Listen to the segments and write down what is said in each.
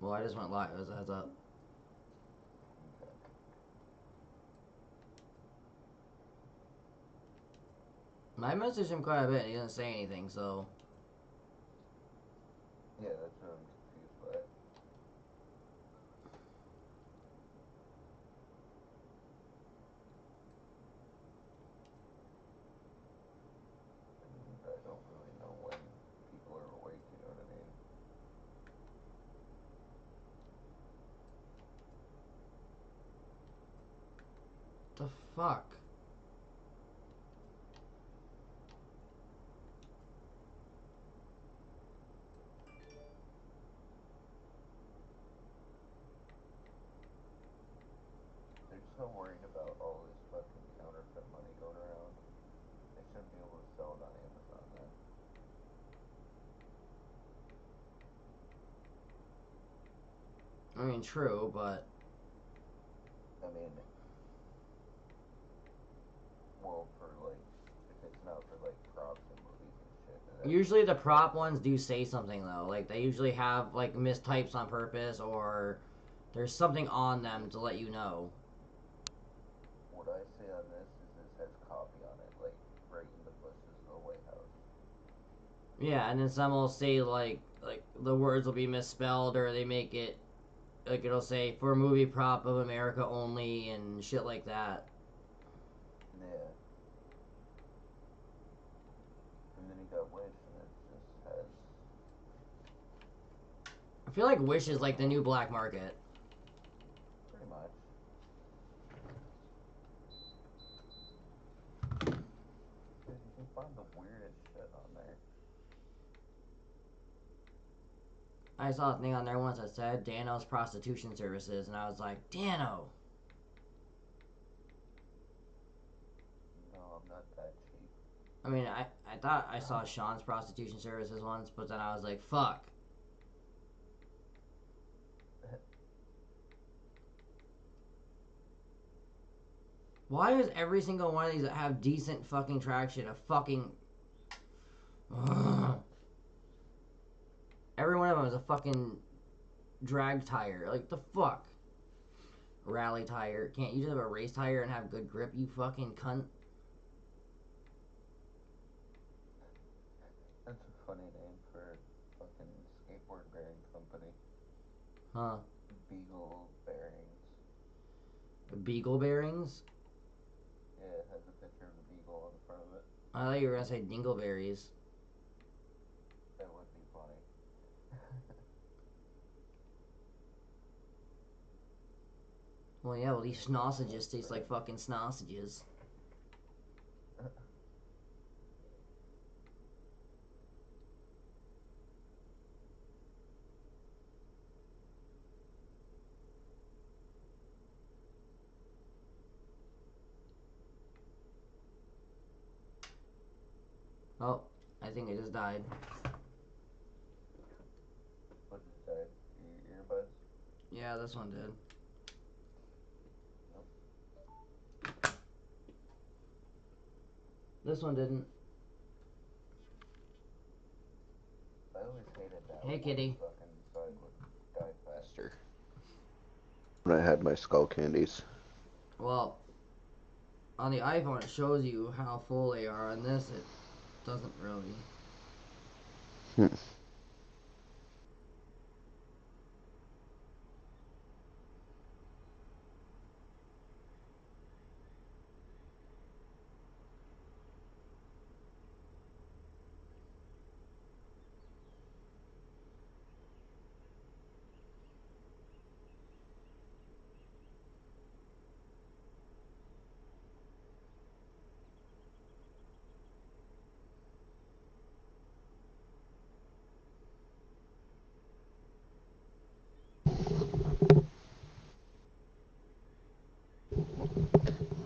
Well, I just went live as a heads up. I messaged him quite a bit and he didn't say anything, so. Yeah, that's what I'm confused by. And I don't really know when people are awake, you know what I mean? The fuck? They're so worried about all this fucking counterfeit money going around. They shouldn't be able to sell it on Amazon then. I mean, true, but. I mean, well, for like, if it's not for like props and movies and shit. Usually the prop ones do say something, though. Like, they usually have, like, mistypes on purpose or there's something on them to let you know. What I say on this is this has copy on it, like right in the bushes of the White House. Yeah, and then some will say, like the words will be misspelled or they make it, like, it'll say, for movie prop of America only and shit like that. Yeah. And then he got Wish, and it just has. I feel like Wish is like the new black market. Pretty much. Dude, you can find the weirdest shit on there. I saw a thing on there once that said Dano's prostitution services, and I was like, Dano. No, I'm not that cheap. I mean, I thought I saw Sean's prostitution services once, but then I was like, fuck. Why is every single one of these that have decent fucking traction a fucking... Ugh. Every one of them is a fucking drag tire. Like, the fuck? Rally tire. Can't you just have a race tire and have good grip, you fucking cunt? That's a funny name for a fucking skateboard bearing company. Huh. Beagle bearings. Beagle bearings? Yeah, it has a picture of a beagle on the front of it. I thought you were gonna say dingleberries. That would be funny. Well, yeah, well, these sausages taste like fucking sausages. Oh, I think it just died. What just died? Your earbuds? Yeah, this one did. Nope. This one didn't. I always hated that Hey, one kitty. fucking side would die faster. When I had my skull candies. Well, on the iPhone it shows you how full they are. On this, it doesn't really. Hmm.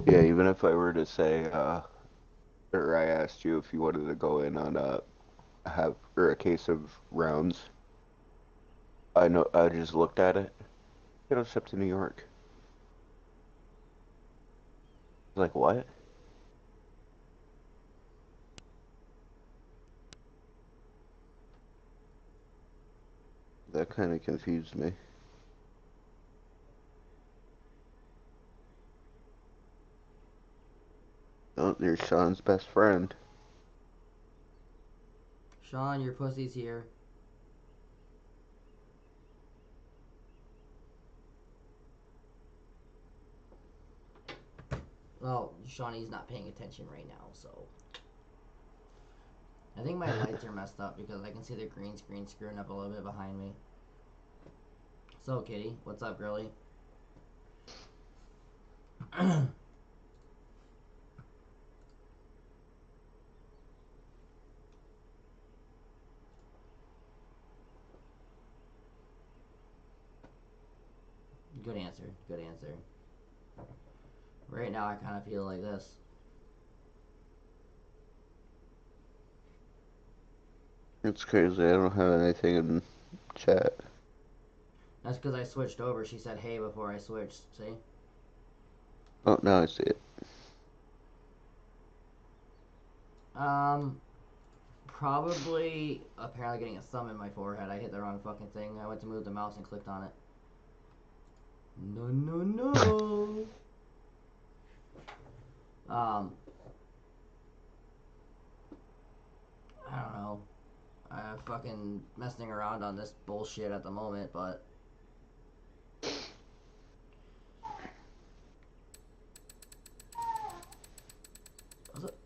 Yeah, even if I were to say, or I asked you if you wanted to go in on a a case of rounds, I know I just looked at it. Get us up to New York. Like what? That kind of confused me. Oh, there's Sean's best friend. Sean, your pussy's here. Well, Shawnee's not paying attention right now, so. I think my lights are messed up because I can see the green screen screwing up a little bit behind me. So, Kitty, what's up, girlie? Good answer. Good answer. Right now, I kind of feel like this. It's crazy. I don't have anything in chat. That's because I switched over. She said hey before I switched. See? Oh, now I see it. Probably apparently getting a thumb in my forehead. I hit the wrong fucking thing. I went to move the mouse and clicked on it. No, no, no. I don't know. I'm fucking messing around on this bullshit at the moment, but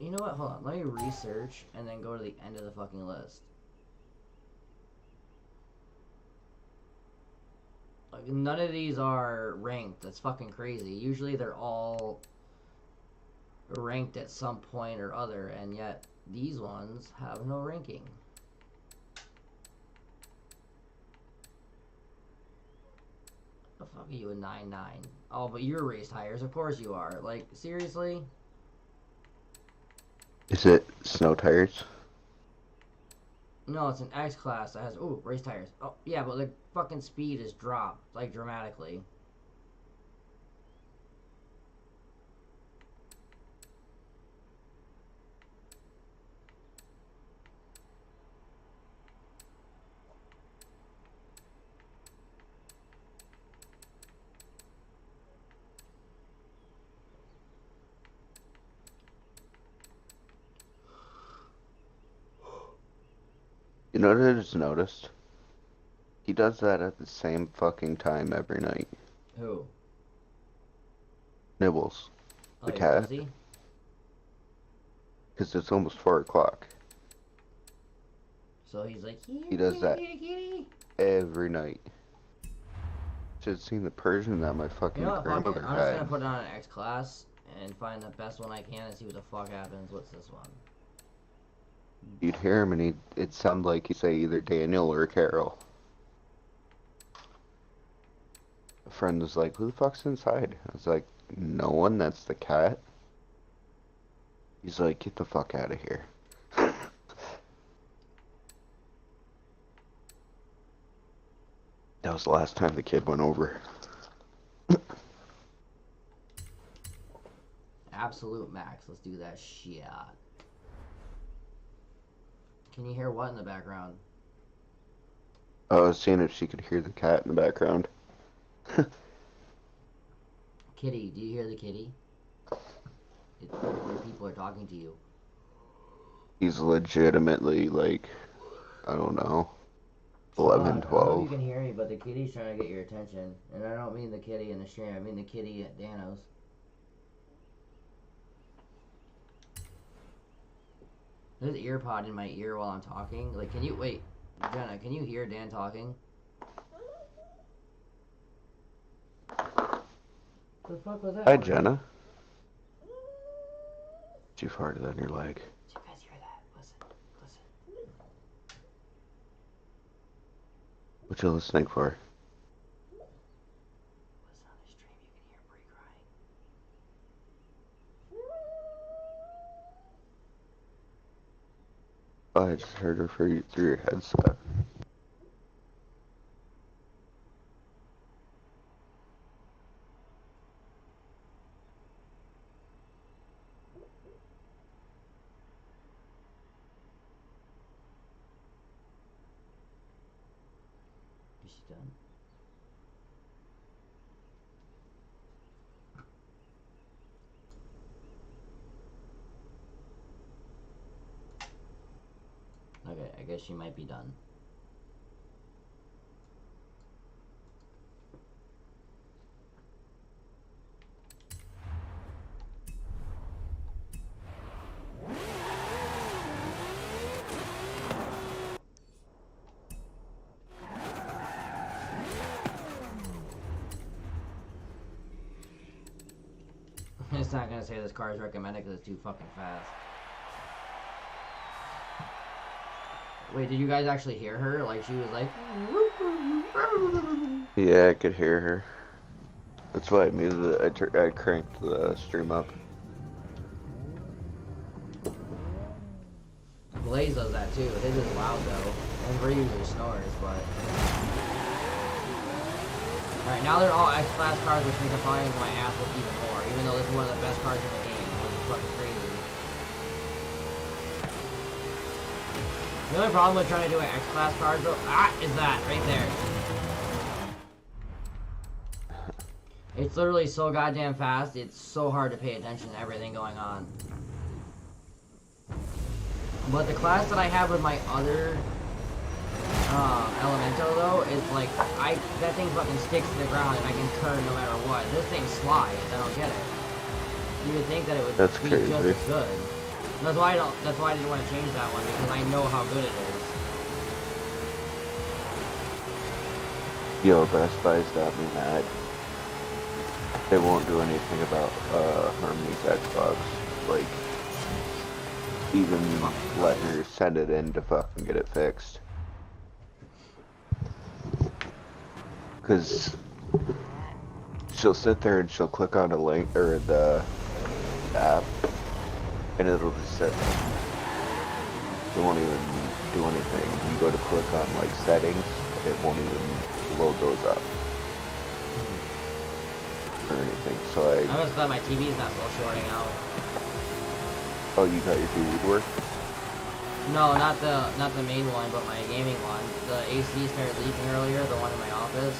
you know what? Hold on. Let me research and then go to the end of the fucking list. Like, none of these are ranked. That's fucking crazy. Usually they're all ranked at some point or other, and yet these ones have no ranking. The fuck are you a 9-9? Oh, but you're race tires. Of course you are. Like, seriously? Is it snow tires? No, it's an X class that has race tires. Oh yeah, but the fucking speed is dropped like dramatically. You know what I just noticed? He does that at the same fucking time every night. Who? Nibbles. Oh, The your cat. pussy? Because it's almost 4 o'clock. So he's like, here, He does kitty, that kitty, kitty. every night. Should have seen the Persian that my You know fucking what? Fuck it. grandmother I'm just gonna had. put it on an X class and find the best one I can and see what the fuck happens. What's this one? You'd hear him and it'd sound like he'd say either Daniel or Carol. A friend was like, who the fuck's inside? I was like, no one, that's the cat. He's like, get the fuck out of here. That was the last time the kid went over. Absolute max. Let's do that shit. Can you hear what in the background? I was seeing if she could hear the cat in the background. Kitty, do you hear the kitty? Your people are talking to you. He's legitimately like, I don't know, Sean, 11, I don't know if you 12. can hear me, but the kitty's trying to get your attention. And I don't mean the kitty in the stream, I mean the kitty at Dano's. There's an ear pod in my ear while I'm talking. Like, can you, wait, Jenna, can you hear Dan talking? What the fuck was that? Hi, Jenna. She farted on your leg. Did you guys hear that? Listen, listen. What you listening for? Listen on the stream, you can hear Brie crying. Oh, I just heard her through your headset. Is she done? guess she might be done. It's not gonna say this car is recommended because it's too fucking fast. Wait, did you guys actually hear her? Like, she was like... Yeah, I could hear her. That's why I muted it. I cranked the stream up. Blaze does that too. His is loud though. And Bree usually snores, but... Alright, now they're all X-Class cars, which means I'm probably my ass look even more. Even though this is one of the best cars in the game. Which is fucking crazy. The only problem with trying to do an X-Class car though, is that right there. It's literally so goddamn fast, it's so hard to pay attention to everything going on. But the class that I have with my other Elemento though, is like, that thing fucking sticks to the ground and I can turn no matter what. This thing slides, I don't get it. You would think that it would be crazy. just as good. That's why I didn't want to change that one, because I know how good it is. Yo, Best Buy's got me mad. They won't do anything about Harmony's Xbox. Like, even letting her send it in to fucking get it fixed. Because she'll sit there and she'll click on a link or the app, and it'll just sit there. It won't even do anything. You go to click on like settings, it won't even load those up or anything. So I'm just glad my TV's not still shorting out. Oh, you got your TV to work? No, not the main one, but my gaming one. The AC started leaking earlier, the one in my office.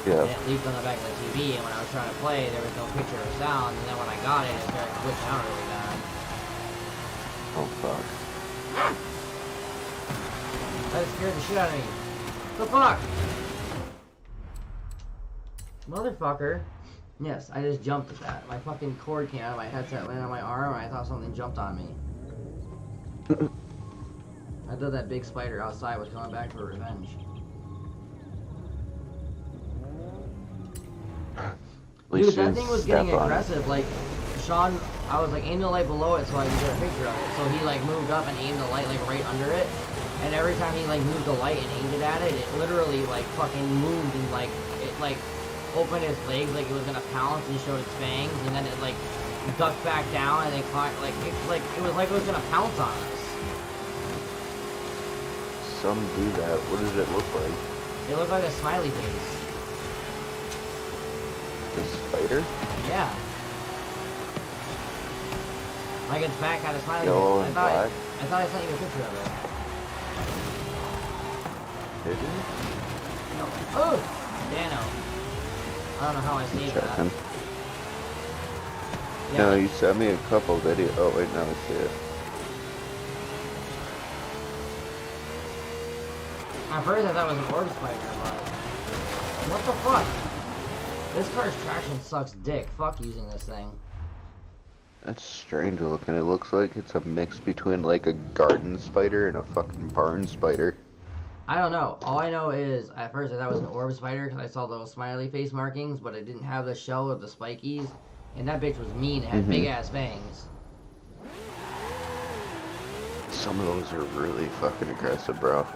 Yeah. And it leaked on the back of the TV, and when I was trying to play, there was no picture or sound, and then when I got it, it started glitching out really bad. Oh, fuck. That scared the shit out of me. What the fuck? Motherfucker. Yes, I just jumped at that. My fucking cord came out of my headset, landed on my arm, and I thought something jumped on me. I thought that big spider outside was coming back for revenge. Dude, that thing was getting aggressive. Like, Sean, I was like, aim the light below it so I can get a picture of it. So he like moved up and aimed the light like right under it. And every time he like moved the light and aimed it at it, it literally like fucking moved and like, it like opened its legs like it was gonna pounce and showed its fangs. And then it like ducked back down and then climbed, like, it was like it was gonna pounce on us. Some do that. What does it look like? It looked like a smiley face. The spider? Yeah. Like its back had a smiley Yellow face. and black? I thought I sent you a picture of it. Did you? No. Oh! Dano. I don't know how I saved that. Checking. Yeah. No, you sent me a couple videos. Oh, wait, now I see it. At first I thought it was an orb spider, but... What the fuck? This car's traction sucks dick. Fuck using this thing. That's strange looking. It looks like it's a mix between like a garden spider and a fucking barn spider. I don't know. All I know is, at first I thought it was an orb spider because I saw those smiley face markings, but it didn't have the shell of the spikies. And that bitch was mean. It had big ass fangs. Some of those are really fucking aggressive, bro.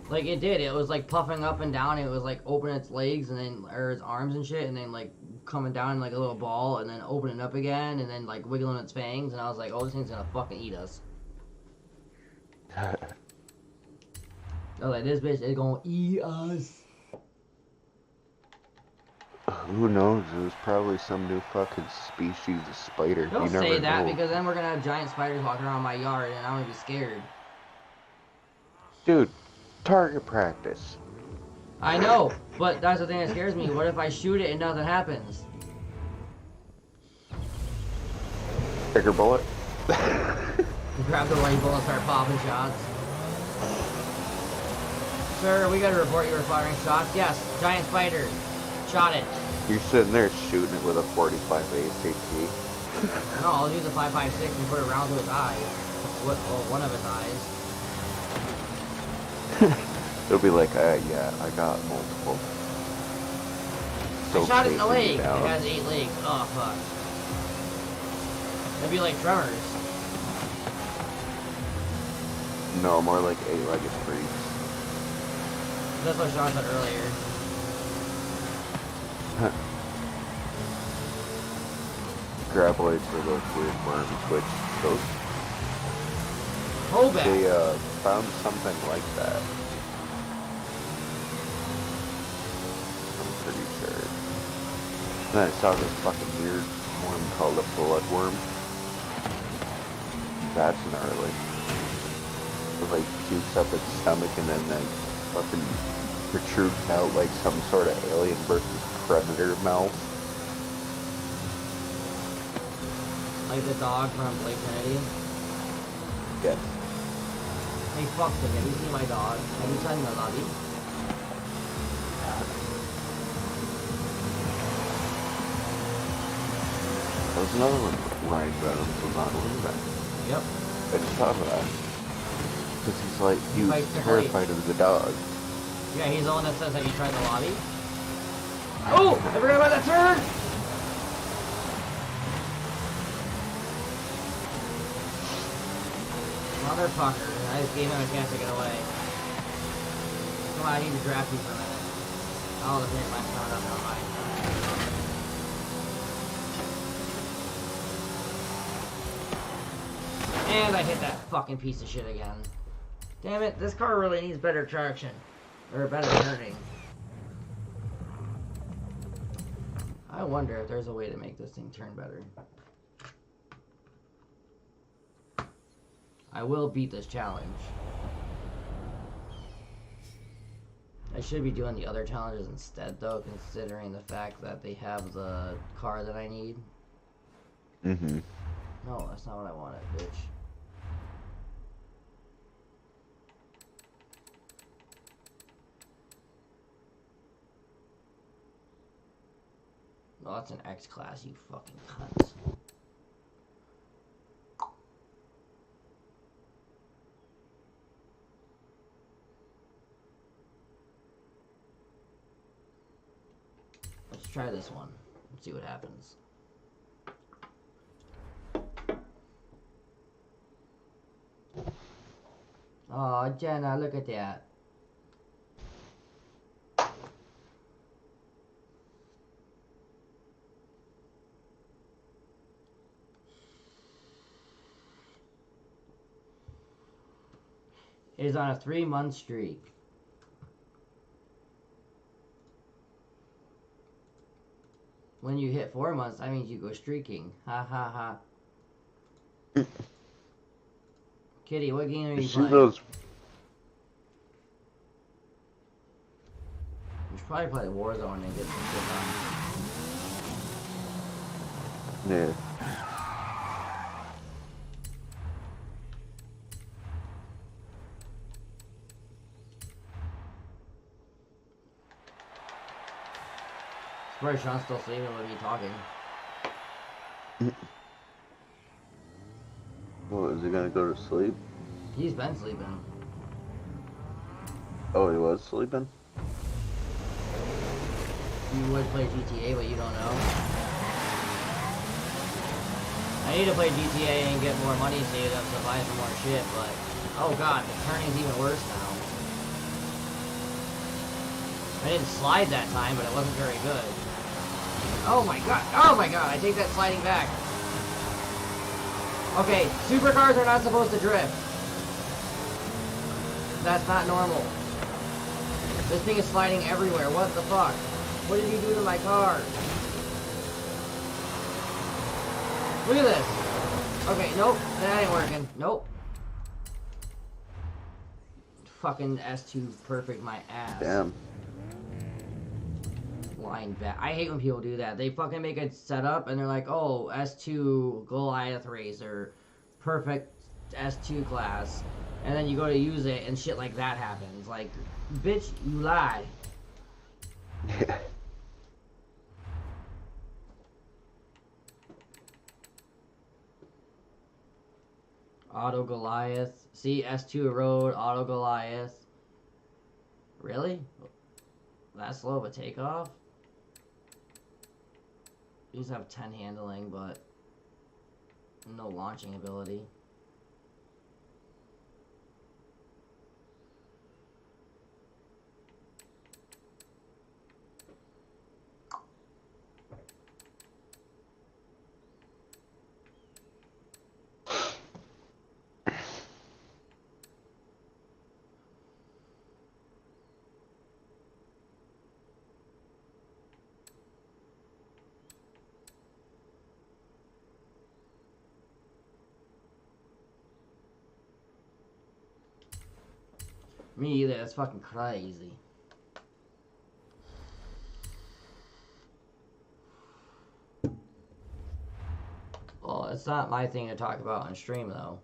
Like, it did. It was, like, puffing up and down. It was, like, opening its legs and then, or its arms and shit, and then, like, coming down like a little ball, and then opening up again, and then, like, wiggling its fangs, and I was like, oh, this thing's gonna fucking eat us. I was like, this bitch is gonna eat us. Who knows? It was probably some new fucking species of spider. Don't you never say that, know. because then we're gonna have giant spiders walking around my yard, and I'm gonna be scared. Dude, target practice. I know, but that's the thing that scares me. What if I shoot it and nothing happens? Trigger bullet. Grab the rifle and start popping shots. Sir, we gotta report you were firing shots. Yes, giant spider. Shot it. You're sitting there shooting it with a 45 ACT. No, I'll use a 5.56 and put it around to his eye. Well, one of his eyes. It'll be like, yeah, I got multiple. I shot it in the leg. It Down. has 8 legs. Oh, fuck. That'd be like Tremors. No, more like 8-legged freaks. That's what Sean said earlier. Graboids are those weird worms, which those Hold back. they found something like that. I'm pretty sure. Then I saw this fucking weird worm called a bloodworm. That's gnarly. It like shoots up its stomach and then like fucking protrudes out like some sort of alien versus predator mouth. Like the dog from Blake Kennedy. Yes. Hey, fuck him. Have you seen my dog? Have you seen the lobby? There was another one Ryan Reynolds was on, wasn't there? Yep. I just thought of that. Because he's like, he was Fights the terrified of the dog. Yeah, he's the one that says that you tried the lobby. Oh! I forgot about that turn! Motherfucker. I just gave him a chance to get away. Come on, I need to draft you for a minute. Oh, the thing might turn up, never mind. And I hit that fucking piece of shit again. Damn it, this car really needs better traction. Or better turning. I wonder if there's a way to make this thing turn better. I will beat this challenge. I should be doing the other challenges instead, though, considering the fact that they have the car that I need. Mm-hmm. No, that's not what I wanted, bitch. No, that's an X class, you fucking cunts. Let's try this one and see what happens. Oh, Jenna, look at that. It is on a 3-month streak. When you hit 4 months, that means you go streaking. Ha ha ha. Kitty, what game are you playing? Those... You should probably play Warzone and get some shit done. Yeah. Probably Sean's still sleeping with me talking. Well, is he gonna go to sleep? He's been sleeping. Oh, he was sleeping? You would play GTA, but you don't know. I need to play GTA and get more money saved up to buy some more shit, but... Oh god, the turning's even worse now. I didn't slide that time, but it wasn't very good. Oh my god, I take that sliding back. Okay, supercars are not supposed to drift. That's not normal. This thing is sliding everywhere, what the fuck? What did you do to my car? Look at this. Okay, nope, that ain't working. Nope. Fucking S2 perfect my ass. Damn. Line back. I hate when people do that. They fucking make a setup and they're like, oh, S2 Goliath racer, perfect S2 class. and then you go to use it, and shit like that happens. Like, bitch, you lie. Yeah. Auto Goliath. See, S2 road, Auto Goliath. Really? That slow of a takeoff? These have 10 handling, but no launching ability. Me either, that's fucking crazy. Well, it's not my thing to talk about on stream, though.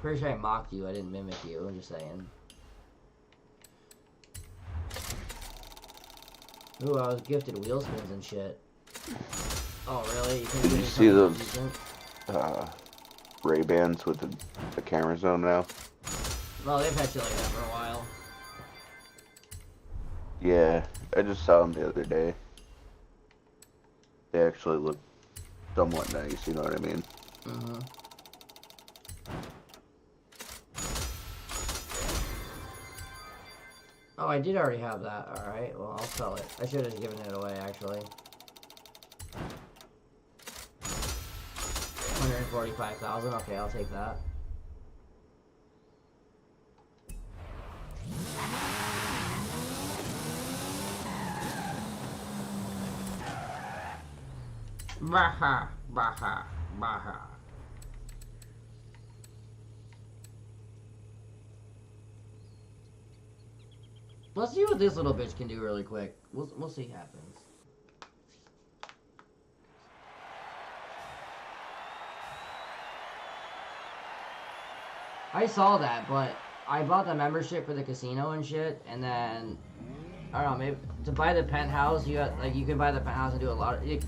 Pretty sure I mocked you, I didn't mimic you, I'm just saying. Ooh, I was gifted wheel spins and shit. Oh, really? Did you see those Ray-Bans with the camera zone now? Well, they've had shit like that for a while. Yeah, I just saw them the other day. They actually look somewhat nice, you know what I mean? Mm-hmm. Oh, I did already have that. Alright, well, I'll sell it. I should have given it away, actually. 145,000. Okay, I'll take that. Baha, baha, baha. Let's see what this little bitch can do really quick. We'll see what happens. I saw that, but I bought the membership for the casino and shit, and then I don't know, maybe to buy the penthouse, you got, like, you can buy the penthouse and do a lot of, I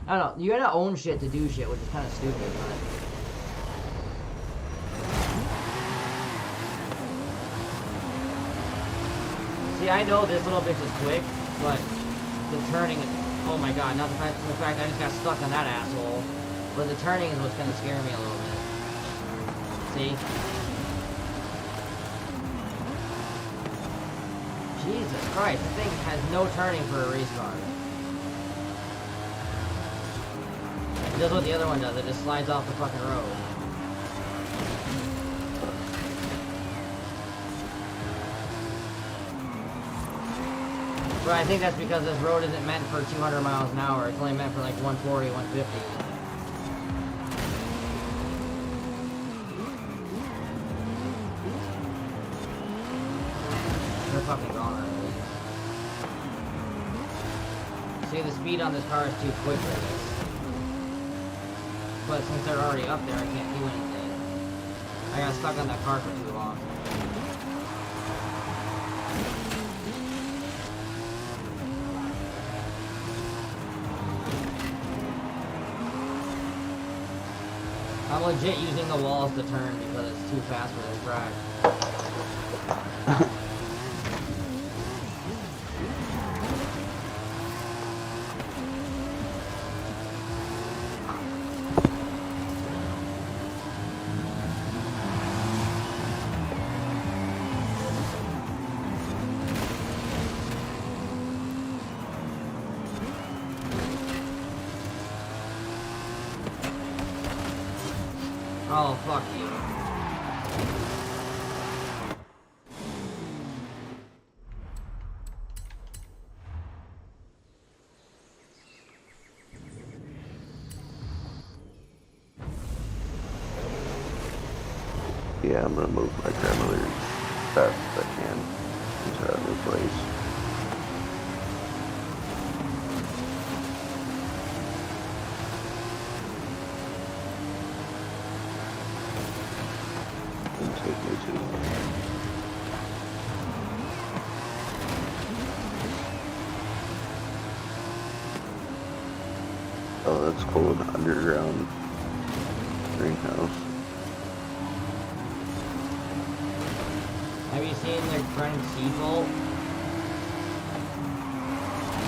don't know, you gotta own shit to do shit, which is kind of stupid, but. See, I know this little bitch is quick, but the turning, oh my god, not the fact I just got stuck on that asshole, but the turning is what's gonna scare me a little bit. See? Jesus Christ, this thing has no turning for a race car. It does what the other one does, it just slides off the fucking road. But I think that's because this road isn't meant for 200 miles an hour, it's only meant for like 140, 150. They're fucking gone already. See, the speed on this car is too quick for this. But since they're already up there, I can't do anything. I got stuck on that car for too long. I'm legit using the walls to turn because it's too fast for this track. Oh, fuck you. Yeah, I'm gonna move my grandmother as fast as I can into that new place. Oh, that's cool. An underground greenhouse. Have you seen the Granite Sea Vault?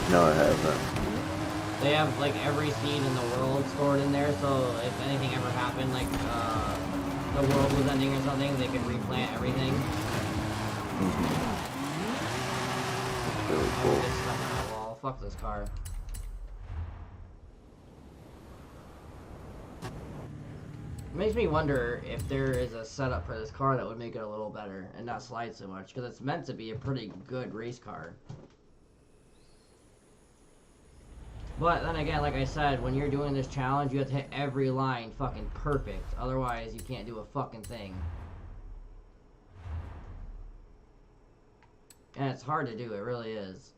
No, I haven't. They have like every seed in the world stored in there, so if anything ever happened, like the world was ending or something, they could replant everything. That's really cool. This stuff on the wall. Fuck this car. It makes me wonder if there is a setup for this car that would make it a little better and not slide so much, because it's meant to be a pretty good race car. But then again, like I said, when you're doing this challenge, you have to hit every line fucking perfect. Otherwise, you can't do a fucking thing. And it's hard to do, it really is.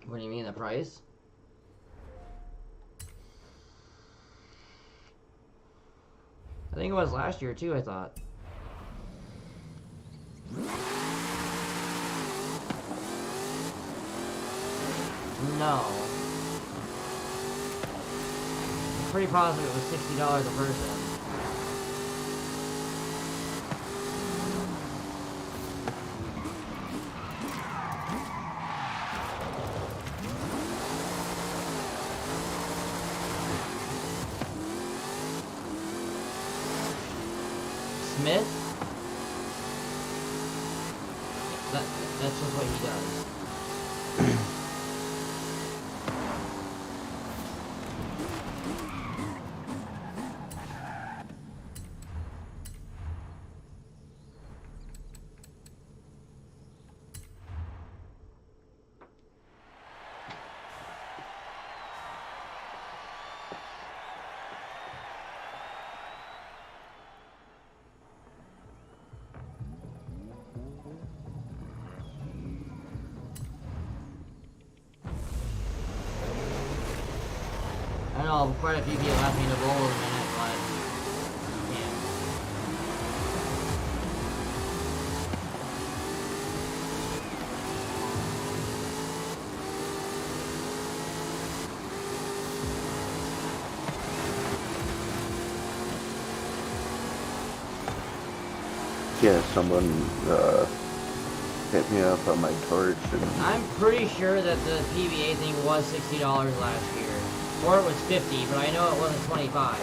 What do you mean, the price? I think it was last year too, I thought. No. I'm pretty positive it was $60 a person. Smith? That's just what he does. I know quite a few people asked me to roll in a minute, but I can't. Yeah, someone hit me up on my torch and I'm pretty sure that the PBA thing was $60 last year. Or it was 50, but I know it wasn't 25.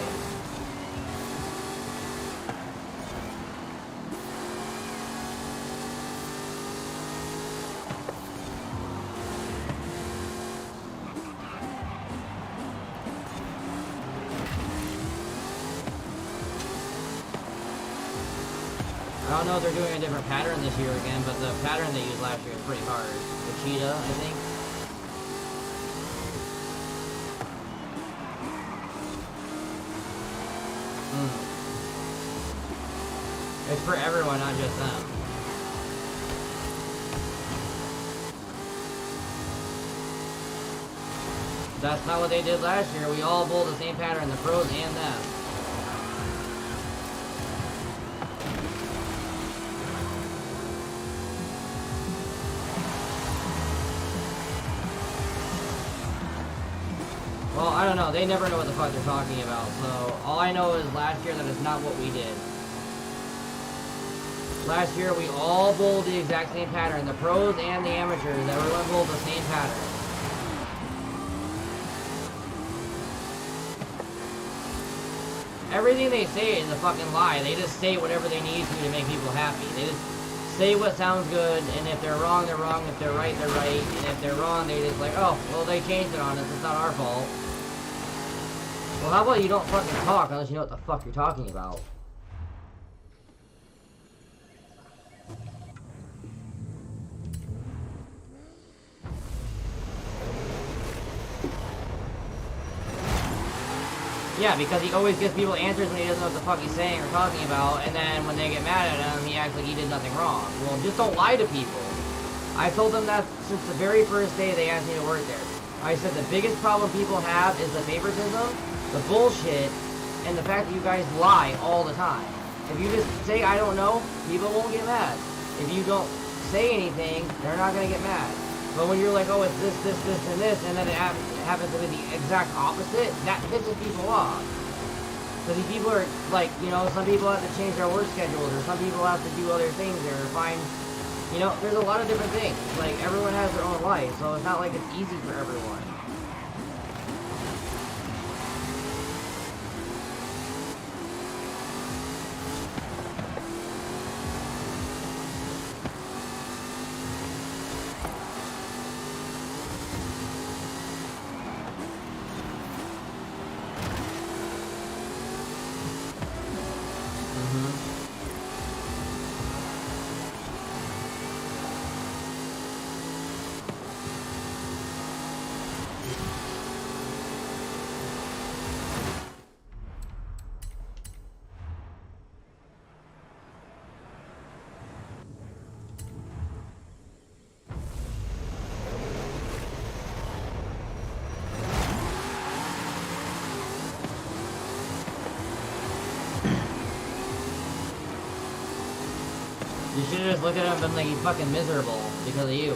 I don't know if they're doing a different pattern this year again, but the pattern they used last year was pretty hard. The cheetah, I think. It's for everyone, not just them. That's not what they did last year. We all bowled the same pattern, the pros and them. Well, I don't know. They never know what the fuck they're talking about. So all I know is last year that is not what we did. Last year we all bowled the exact same pattern. The pros and the amateurs, everyone bowled the same pattern. Everything they say is a fucking lie. They just say whatever they need to make people happy. They just say what sounds good, and if they're wrong, they're wrong. If they're right, they're right. And if they're wrong, they just like, oh, well, they changed it on us. It's not our fault. Well, how about you don't fucking talk unless you know what the fuck you're talking about? Yeah, because he always gives people answers when he doesn't know what the fuck he's saying or talking about, and then when they get mad at him, he acts like he did nothing wrong. Well, just don't lie to people. I told them that since the very first day they asked me to work there. I said the biggest problem people have is the favoritism, the bullshit, and the fact that you guys lie all the time. If you just say, I don't know, people won't get mad. If you don't say anything, they're not going to get mad. But when you're like, oh, it's this, this, this, and this, and then it happens to be the exact opposite, that pisses people off. Because these people are, like, you know, some people have to change their work schedules, or some people have to do other things, or find, you know, there's a lot of different things. Like, everyone has their own life, so it's not like it's easy for everyone. You should have just looked at him and been like, he's fucking miserable because of you.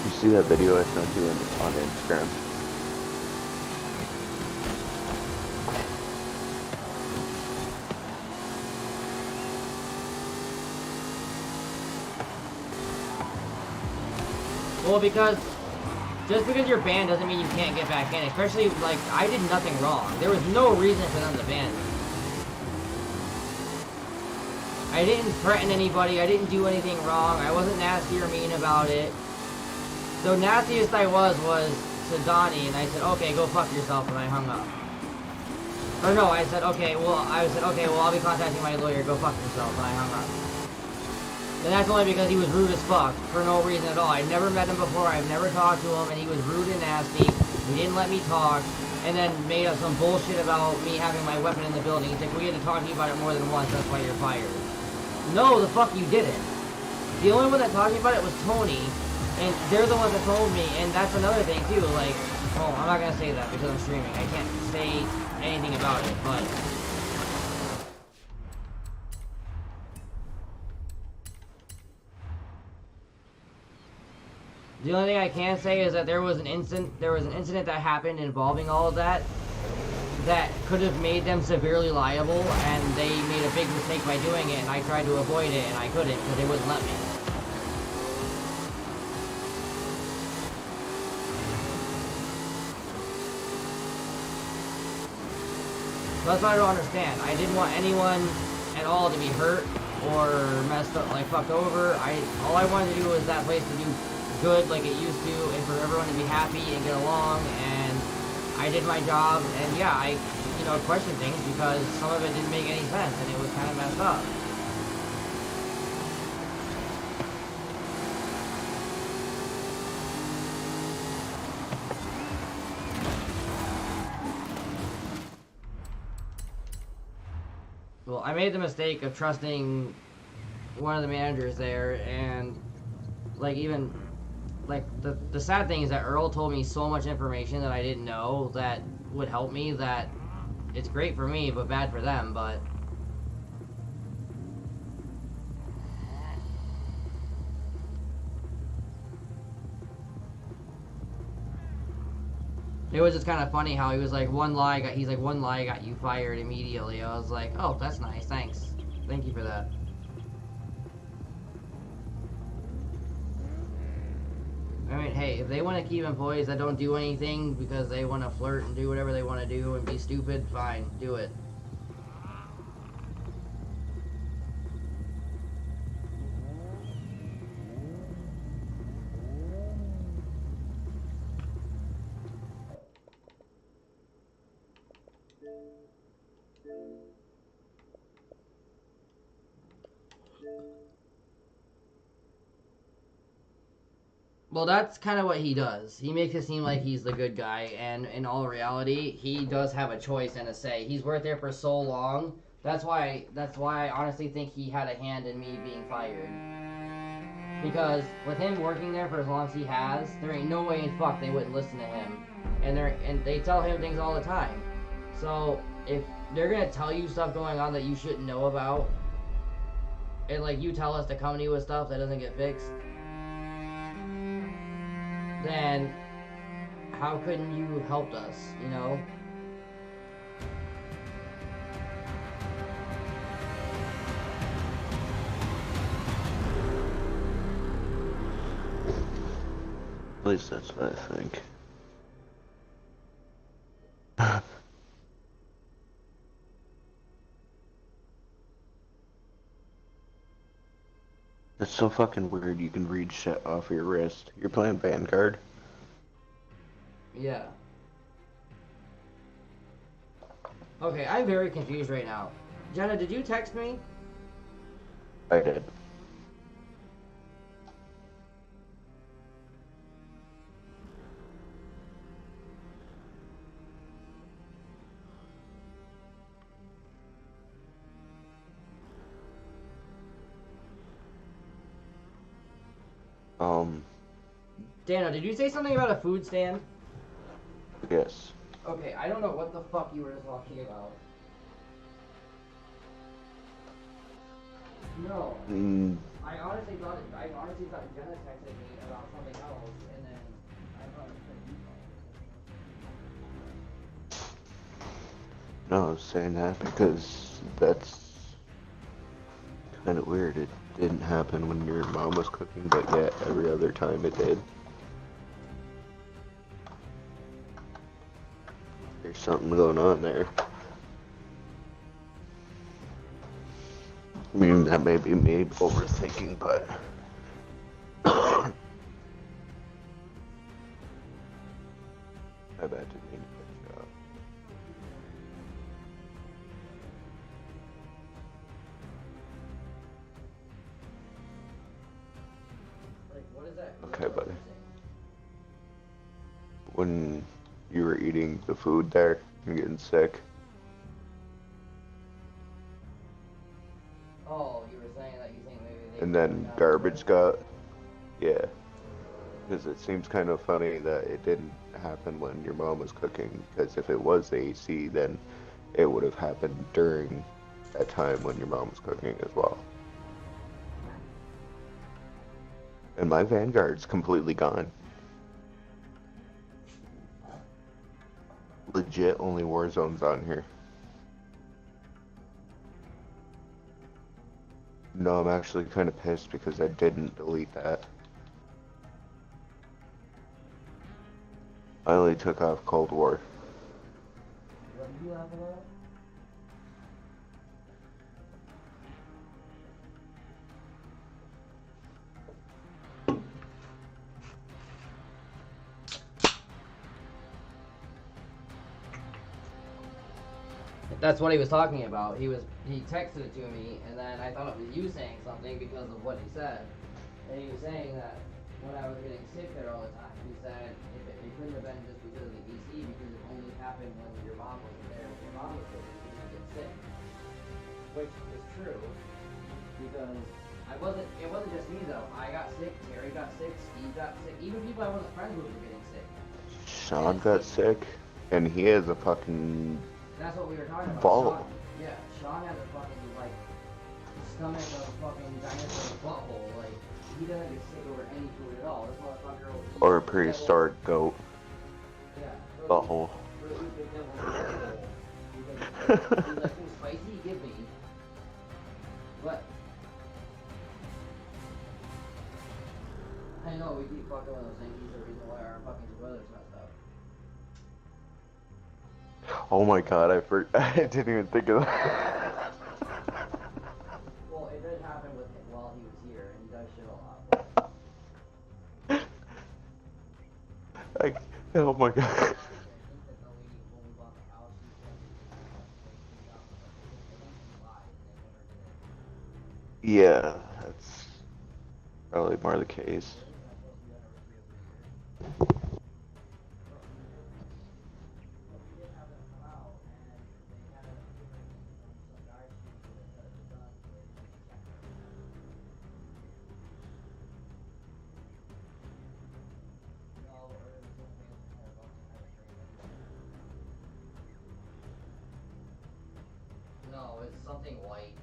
You see that video I sent you on Instagram? Well, because just because you're banned doesn't mean you can't get back in. Especially, like, I did nothing wrong. There was no reason for them to ban me. I didn't threaten anybody. I didn't do anything wrong. I wasn't nasty or mean about it. The nastiest I was to Donnie, and I said, okay, go fuck yourself, and I hung up. Or no, I said, okay, well, I'll be contacting my lawyer, go fuck yourself, and I hung up. And that's only because he was rude as fuck, for no reason at all. I'd never met him before, I've never talked to him, and he was rude and nasty. He didn't let me talk, and then made up some bullshit about me having my weapon in the building. He's like, we had to talk to you about it more than once, that's why you're fired. No, the fuck you didn't. The only one that talked to me about it was Tony, and they're the ones that told me, and that's another thing too, like, oh, I'm not gonna say that because I'm streaming. I can't say anything about it, but... The only thing I can say is that there was an incident that happened involving all of that could have made them severely liable, and they made a big mistake by doing it, and I tried to avoid it, and I couldn't because they wouldn't let me. So that's what I don't understand. I didn't want anyone at all to be hurt or messed up, like fucked over. All I wanted to do was that place to do good like it used to, and for everyone to be happy and get along, and I did my job, and yeah, I, you know, questioned things because some of it didn't make any sense, and it was kind of messed up. Well, I made the mistake of trusting one of the managers there, and like the sad thing is that Earl told me so much information that I didn't know that would help me, that it's great for me, but bad for them, but... It was just kind of funny how he was like, one lie got you fired immediately. I was like, oh, that's nice, thanks. Thank you for that. I mean, hey, if they want to keep employees that don't do anything because they want to flirt and do whatever they want to do and be stupid, fine, do it. Well, that's kind of what he does. He makes it seem like he's the good guy, and in all reality, he does have a choice and a say. He's worked there for so long. That's why I honestly think he had a hand in me being fired. Because with him working there for as long as he has, there ain't no way in fuck they wouldn't listen to him. And they tell him things all the time. So if they're gonna tell you stuff going on that you shouldn't know about, and like you tell us to come to you with stuff that doesn't get fixed, then how couldn't you have helped us, you know? At least that's what I think. It's so fucking weird you can read shit off your wrist. You're playing Vanguard? Yeah. Okay, I'm very confused right now. Jenna, did you text me? I did. Dana, did you say something about a food stand? Yes. Okay, I don't know what the fuck you were talking about. No. I honestly thought Jenna texted me about something else, and then I thought it was you. No, I was saying that because that's kind of weird. It didn't happen when your mom was cooking, but yet every other time it did. There's something going on there. I mean, that may be me overthinking, but... I bet it didn't mean to cut you off. Like, what is that? Okay, buddy. When you were eating the food there and getting sick. Oh, you were saying that you think maybe they... And then garbage got... Yeah. Because it seems kind of funny that it didn't happen when your mom was cooking. Because if it was the AC, then it would have happened during that time when your mom was cooking as well. And my Vanguard's completely gone. Legit only Warzone's on here. No, I'm actually kind of pissed because I didn't delete that. I only took off Cold War. What did you laugh about? That's what he was talking about. He texted it to me, and then I thought it was you saying something because of what he said. And he was saying that when I was getting sick there all the time, he said it couldn't have been just because of the EC, because it only happened when your mom wasn't there. When your mom was sick, she didn't get sick, which is true because it wasn't just me though. I got sick, Terry got sick, Steve got sick, even people I wasn't friends with were getting sick. Sean got sick. And he has a fucking That's what we were talking about. vault. Sean, yeah, Sean has a fucking, like, stomach of a fucking dinosaur butthole. Like, he doesn't get sick over any food at all. This motherfucker will eat Or a the devil. prehistoric goat. Yeah, Butthole. he'll eat the devil's butthole. He's like, ooh, spicy? Give me. What? I know, we keep fucking with those things. He's the reason why our fucking toilet's messed up. Oh my god, I didn't even think of that. Well, it did happen with him while he was here, and he does shit a lot. Like, oh my god. Yeah, that's probably more the case. No, it's something white.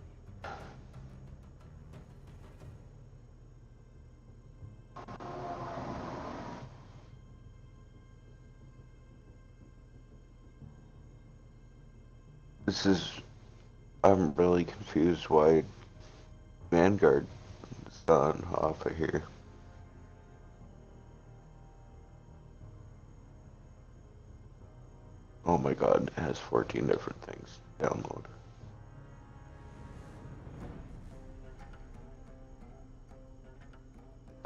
I'm really confused why Vanguard is on off of here. Oh my god, it has 14 different things to download.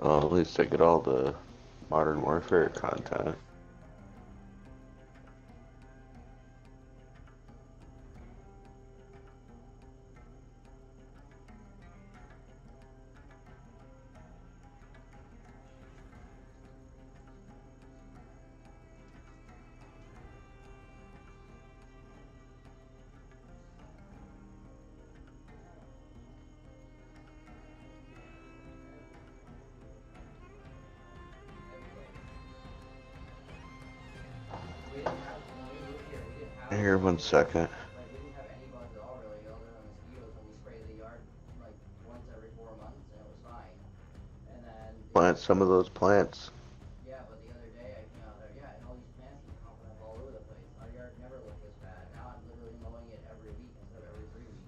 Well, at least I get all the Modern Warfare content. Here, 1 second. Like, we didn't have any bugs at all, really, other than mosquitoes, and we sprayed the yard, like, once every 4 months, and it was fine. And then... Plant some of those plants. Yeah, but the other day, I came out there, yeah, and all these plants keep popping up all over the place. Our yard never looked this bad. Now I'm literally mowing it every week instead of every 3 weeks.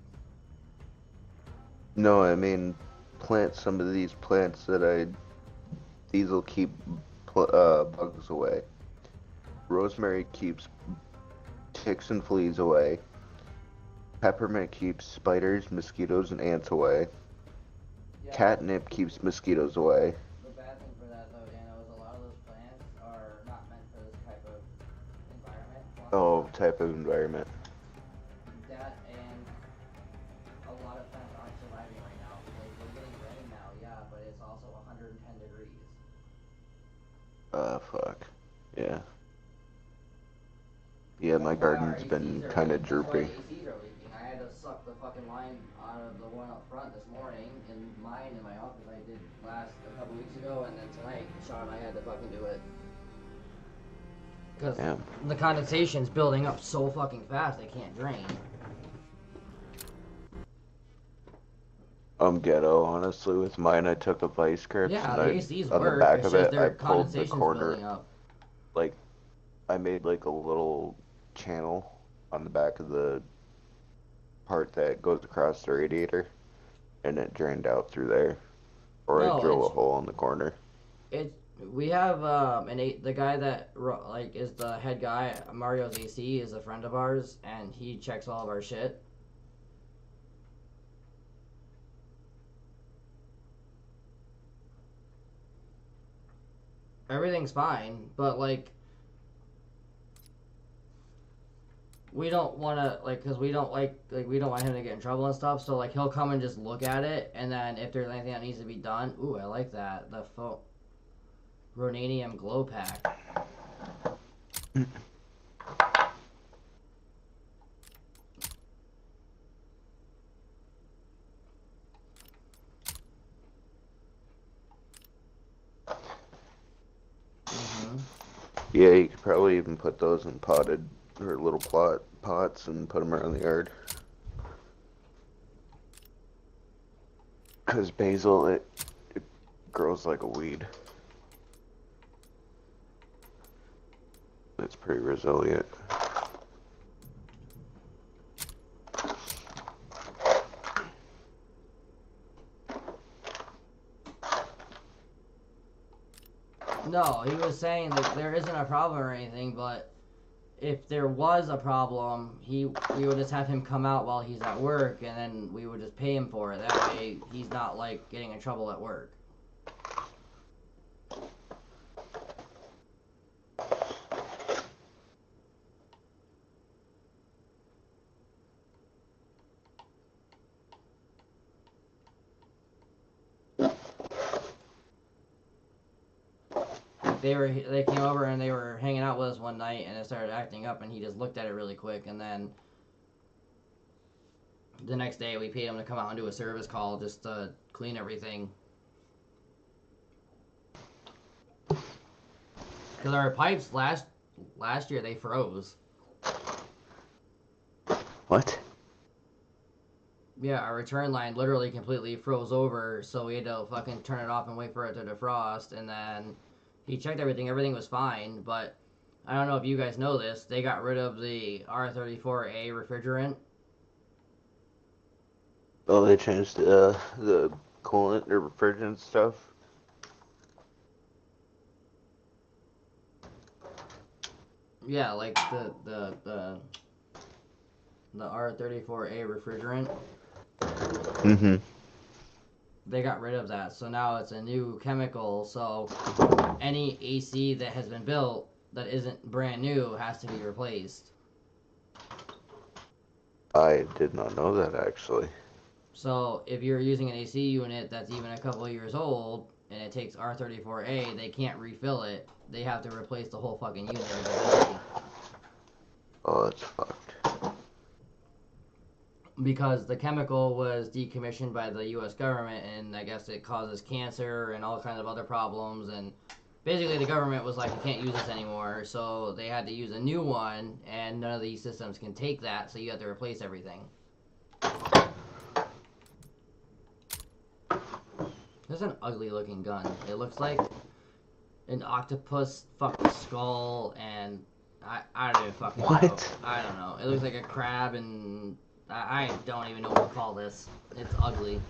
No, I mean, plant some of these plants these will keep bugs away. Rosemary keeps ticks and fleas away. Peppermint keeps spiders, mosquitoes, and ants away. Yeah, Catnip keeps mosquitoes away. the bad thing for that, though, Dano, is a lot of those plants are not meant for this type of environment. Oh, type of environment. That and a lot of plants aren't surviving right now. Like, we're getting rain now, yeah, but it's also 110 degrees. Fuck. Yeah. Yeah, my garden's been kind of droopy. ACs are leaking. I had to suck the fucking line out of the one up front this morning, and mine in my office I did last a couple weeks ago, and then tonight Sean and I had to fucking do it. Because the condensation's building up so fucking fast it can't drain. I'm ghetto, honestly, with mine. I took a vice grip Yeah, and the ACs on work, the back it's of just it, their I pulled the condensation's corner, building up. like, I made like a little channel on the back of the part that goes across the radiator, and it drained out through there. Or I drill a hole in the corner. We have the guy that like is the head guy. Mario's AC is a friend of ours, and he checks all of our shit. Everything's fine, but like we don't want to because we don't we don't want him to get in trouble and stuff. So like he'll come and just look at it, and then if there's anything that needs to be done, ooh, I like that, the Ronanium glow pack. Yeah, you could probably even put those in potted or little pots and put them around the yard. Because basil, it grows like a weed. It's pretty resilient. No, he was saying that there isn't a problem or anything, but if there was a problem, we would just have him come out while he's at work, and then we would just pay him for it. That way, he's not like getting in trouble at work. They came over and they were hanging out with us one night, and it started acting up, and he just looked at it really quick, and then the next day we paid him to come out and do a service call just to clean everything. Because our pipes last year, they froze. What? Yeah, our return line literally completely froze over, so we had to fucking turn it off and wait for it to defrost, and then he checked everything was fine, but I don't know if you guys know this, they got rid of the R34A refrigerant. Oh, they changed the coolant or refrigerant stuff? Yeah, like the R34A refrigerant. Mm-hmm. They got rid of that, so now it's a new chemical, so any AC that has been built that isn't brand new has to be replaced. I did not know that, actually. So if you're using an AC unit that's even a couple of years old and it takes R34A, they can't refill it. They have to replace the whole fucking unit eventually. Oh, that's fucked. Because the chemical was decommissioned by the U.S. government, and I guess it causes cancer and all kinds of other problems, and basically the government was like, you can't use this anymore, so they had to use a new one, and none of these systems can take that, so you have to replace everything. This is an ugly looking gun. It looks like an octopus fucking skull, and I don't even fucking know. I don't know. It looks like a crab, and I don't even know what to call this. It's ugly.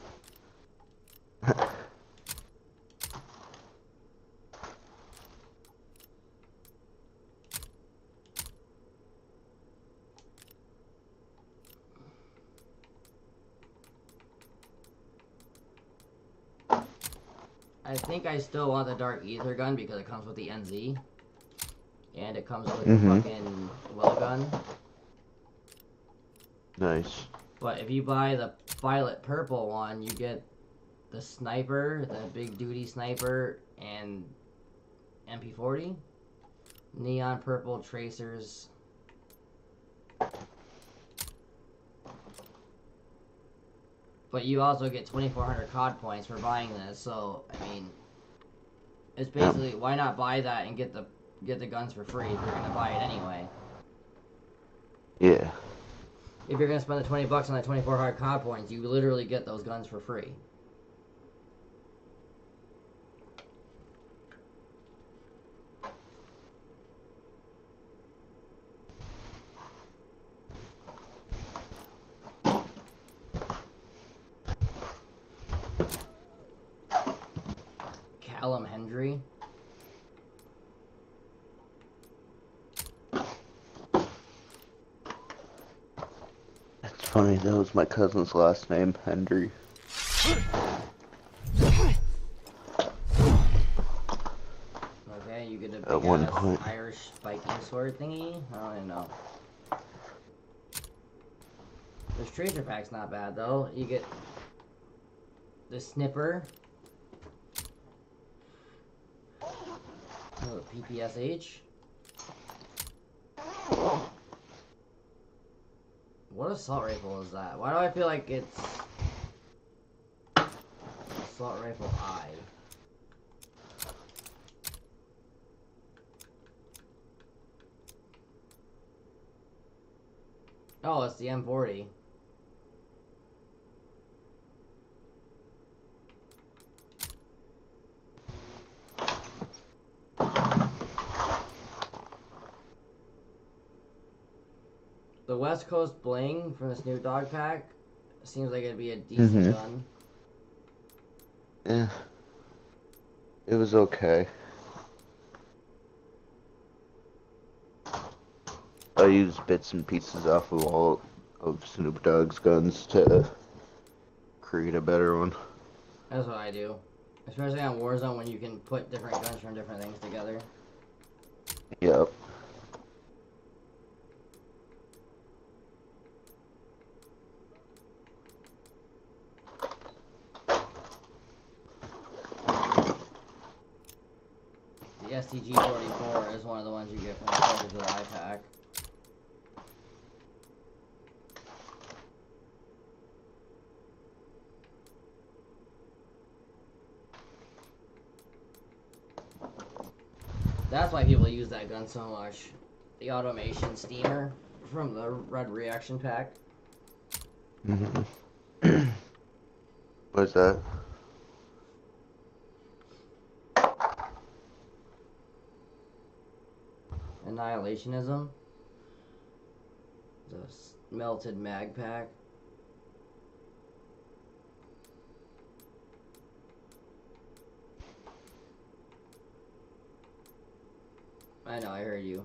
I think I still want the Dark Ether gun because it comes with the NZ. And it comes with the fucking well gun. Nice. But if you buy the violet purple one, you get the sniper, the big duty sniper, and MP40. Neon purple tracers. But you also get 2,400 COD points for buying this, so, I mean, it's basically, why not buy that and get the guns for free if you're going to buy it anyway? Yeah. If you're going to spend the 20 bucks on the 2,400 COD points, you literally get those guns for free. Callum Hendry. That's funny, that was my cousin's last name, Hendry. Okay, you get a big At one point. Irish Viking sword thingy. I don't even know. This treasure pack's not bad though. You get the snipper. Oh, PPSH. What assault rifle is that? Why do I feel like it's assault rifle I? Oh, it's the M40. The West Coast Bling from this new dog pack seems like it'd be a decent gun. Yeah. It was okay. I used bits and pieces off of all of Snoop Dogg's guns to create a better one. That's what I do. Especially on Warzone when you can put different guns from different things together. Yep. The STG-44 is one of the ones you get from the 4th of July pack. That's why people use that gun so much. The automation steamer from the Red Reaction pack. What's that? Annihilationism. The melted mag pack. I know, I heard you.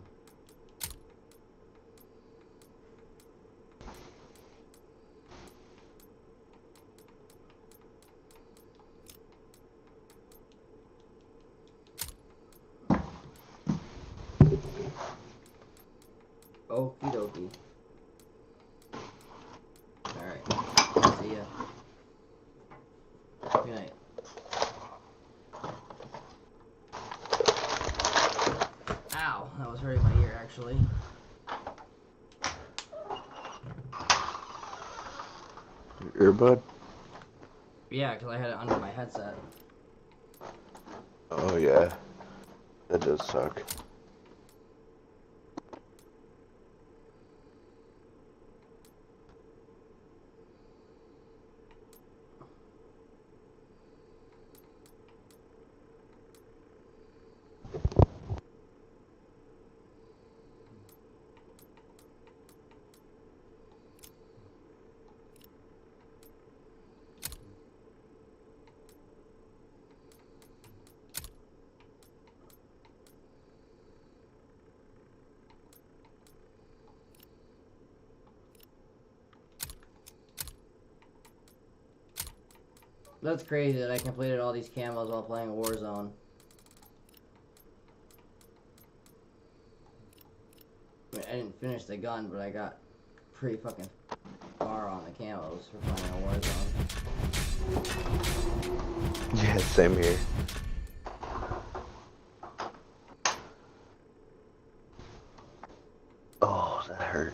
Okie dokie. Alright. See ya. Good night. Ow, that was hurting my ear actually. Your earbud? Yeah, because I had it under my headset. Oh yeah. That does suck. That's crazy that I completed all these camos while playing Warzone. I mean, I didn't finish the gun, but I got pretty fucking far on the camos for playing on Warzone. Yeah, same here. Oh, that hurt.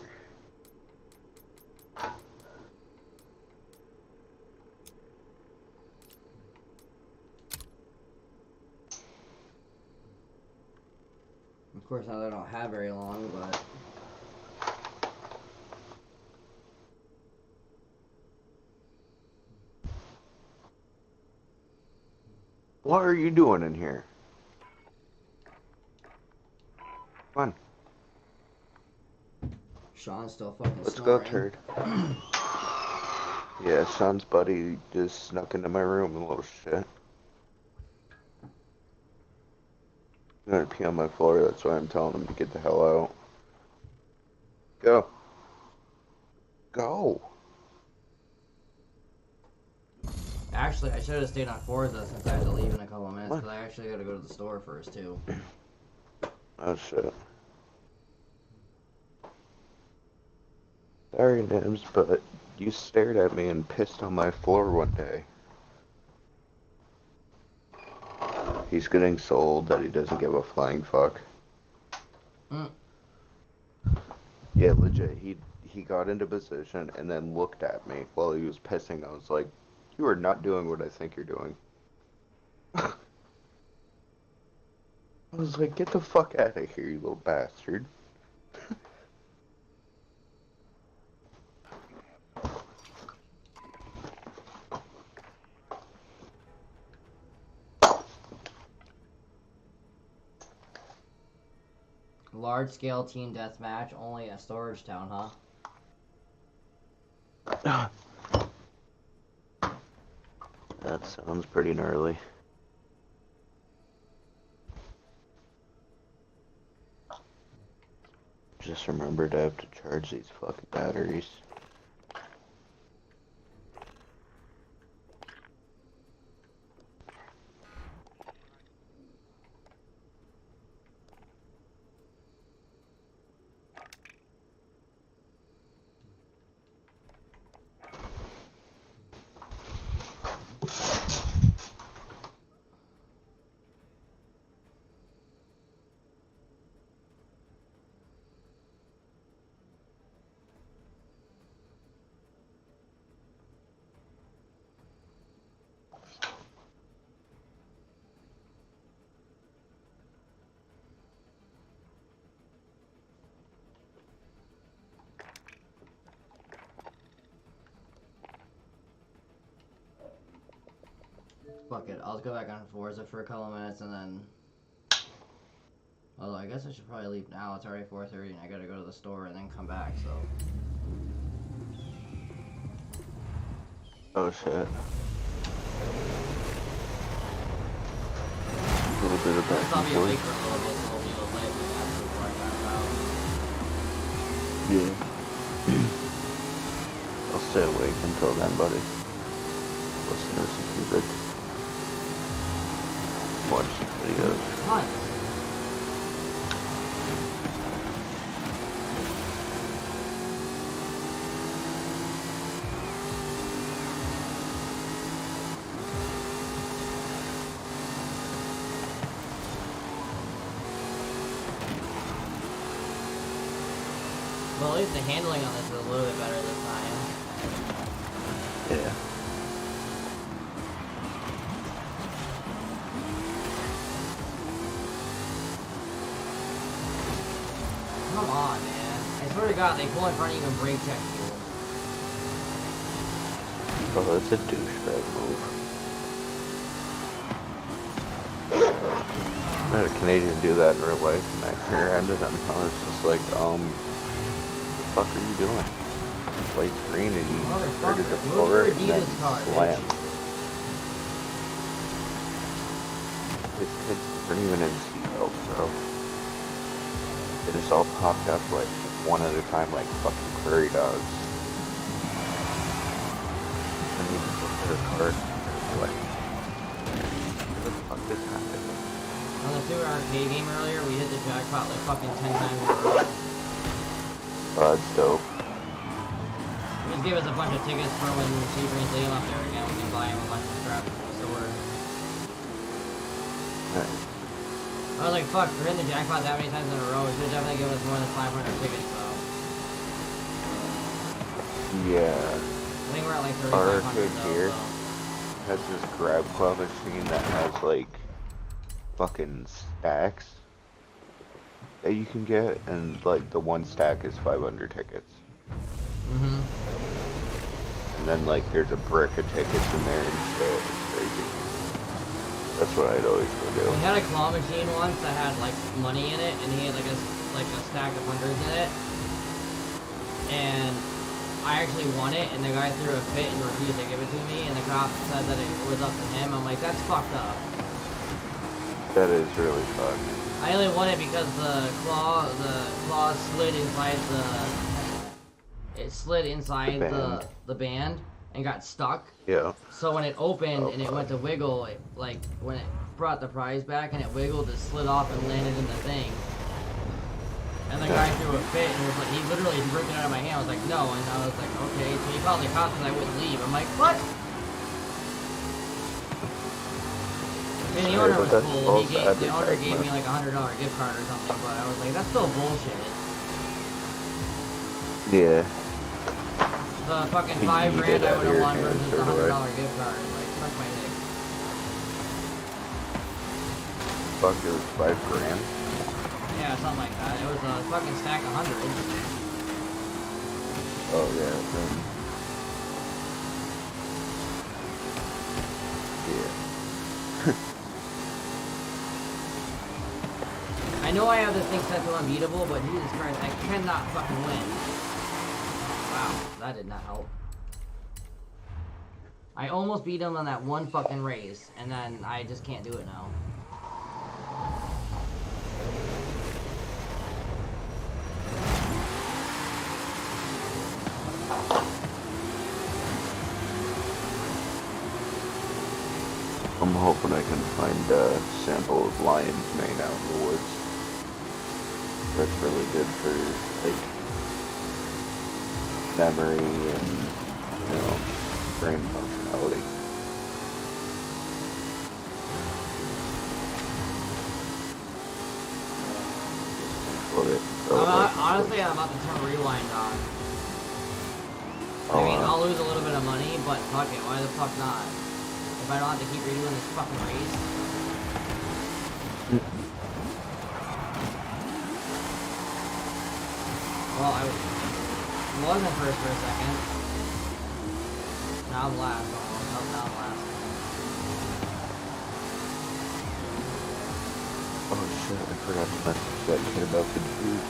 Of course, now they don't have very long, but... What are you doing in here? Come on. Sean's still fucking Let's snoring. go, turd. Yeah, Sean's buddy just snuck into my room, a little shit. I'm gonna pee on my floor, that's why I'm telling him to get the hell out. Go. Go. Actually, I should have stayed on Forza since I have to leave in a couple of minutes, because I actually gotta go to the store first, too. Oh, shit. Sorry, Nims, but you stared at me and pissed on my floor one day. He's getting so old that he doesn't give a flying fuck. Mm. Yeah, legit. He got into position and then looked at me while he was pissing. I was like, you are not doing what I think you're doing. I was like, get the fuck out of here, you little bastard. Large scale team deathmatch only at Storage Town, huh? That sounds pretty gnarly. Just remembered I have to charge these fucking batteries. Fuck it, I'll go back on Forza for a couple minutes and then... Although I guess I should probably leave now, it's already 4:30 and I gotta go to the store and then come back, so... Oh shit. A little bit of back I'll and be awake forth. for a little bit, so I'll be able to play it after before I pass out. Yeah. I'll stay awake until then, buddy. Listen to some music. Watch some videos. Nice. Well, at least the handling on this is a little bit better this time. Yeah. Come on, man. I swear to God, they pull in front of you and brake check you. Oh, that's a douchebag move. I had a Canadian do that in real life, and I rear-ended him. I was just like, what the fuck are you doing? Light's green, and you started to pull her, and then slam. These kids weren't even in seatbelts, bro. They just all popped up like one at a time, like fucking prairie dogs. And you just look at her car, and you're like, what the fuck is happening? On the Super Arcade game earlier, we hit the jackpot like fucking 10 times in a row. Oh, that's dope. Just gave us a bunch of tickets for when Sea brings Liam up there again. We can buy him a bunch of crap from the store. Nice. I was like, fuck, we're in the jackpot that many times in a row. We should definitely give us more than 500 tickets, though. Yeah. I think we're at like Our 3,500 arcade though, here so. has this grab club machine that has like fucking stacks that you can get, and like the one stack is 500 tickets. Mm-hmm. And then like there's a brick of tickets in there and shit. It's crazy. That's what I'd always go do. We had a claw machine once that had like money in it, and he had like a stack of hundreds in it. And I actually won it, and the guy threw a fit and refused to give it to me, and the cop said that it was up to him. I'm like, that's fucked up. That is really fun. I only won it because the claw slid inside the band and got stuck. Yeah. So when it opened and it went to wiggle, it, like when it brought the prize back and it wiggled, it slid off and landed in the thing. And the guy threw a fit and was like, he literally ripped it out of my hand. I was like, no, and I was like, okay. So he called the cops because I wouldn't leave. I'm like, what? And the owner was cool. The owner gave me like a $100 gift card or something, but I was like, that's still bullshit. Yeah. The fucking $5 grand I would have won versus the $100 gift card. Like, suck my dick. Fuck, it was 5 grand. Yeah, something like that. It was a fucking stack of hundreds. Oh yeah. Then... Yeah. I know I have this thing set to unbeatable, but Jesus Christ, I cannot fucking win. Wow, that did not help. I almost beat him on that one fucking race, and then I just can't do it now. I'm hoping I can find a sample of lion's mane out in the woods. That's really good for, like, memory and, you know, brain functionality. Honestly, I'm about to turn rewind on. I mean, I'll lose a little bit of money, but fuck it, why the fuck not? If I don't have to keep redoing this fucking race. Well, I wasn't first for a second. Now I'm last, almost. Oh, now I'm last. Oh shit, I forgot to message that kid about the juice.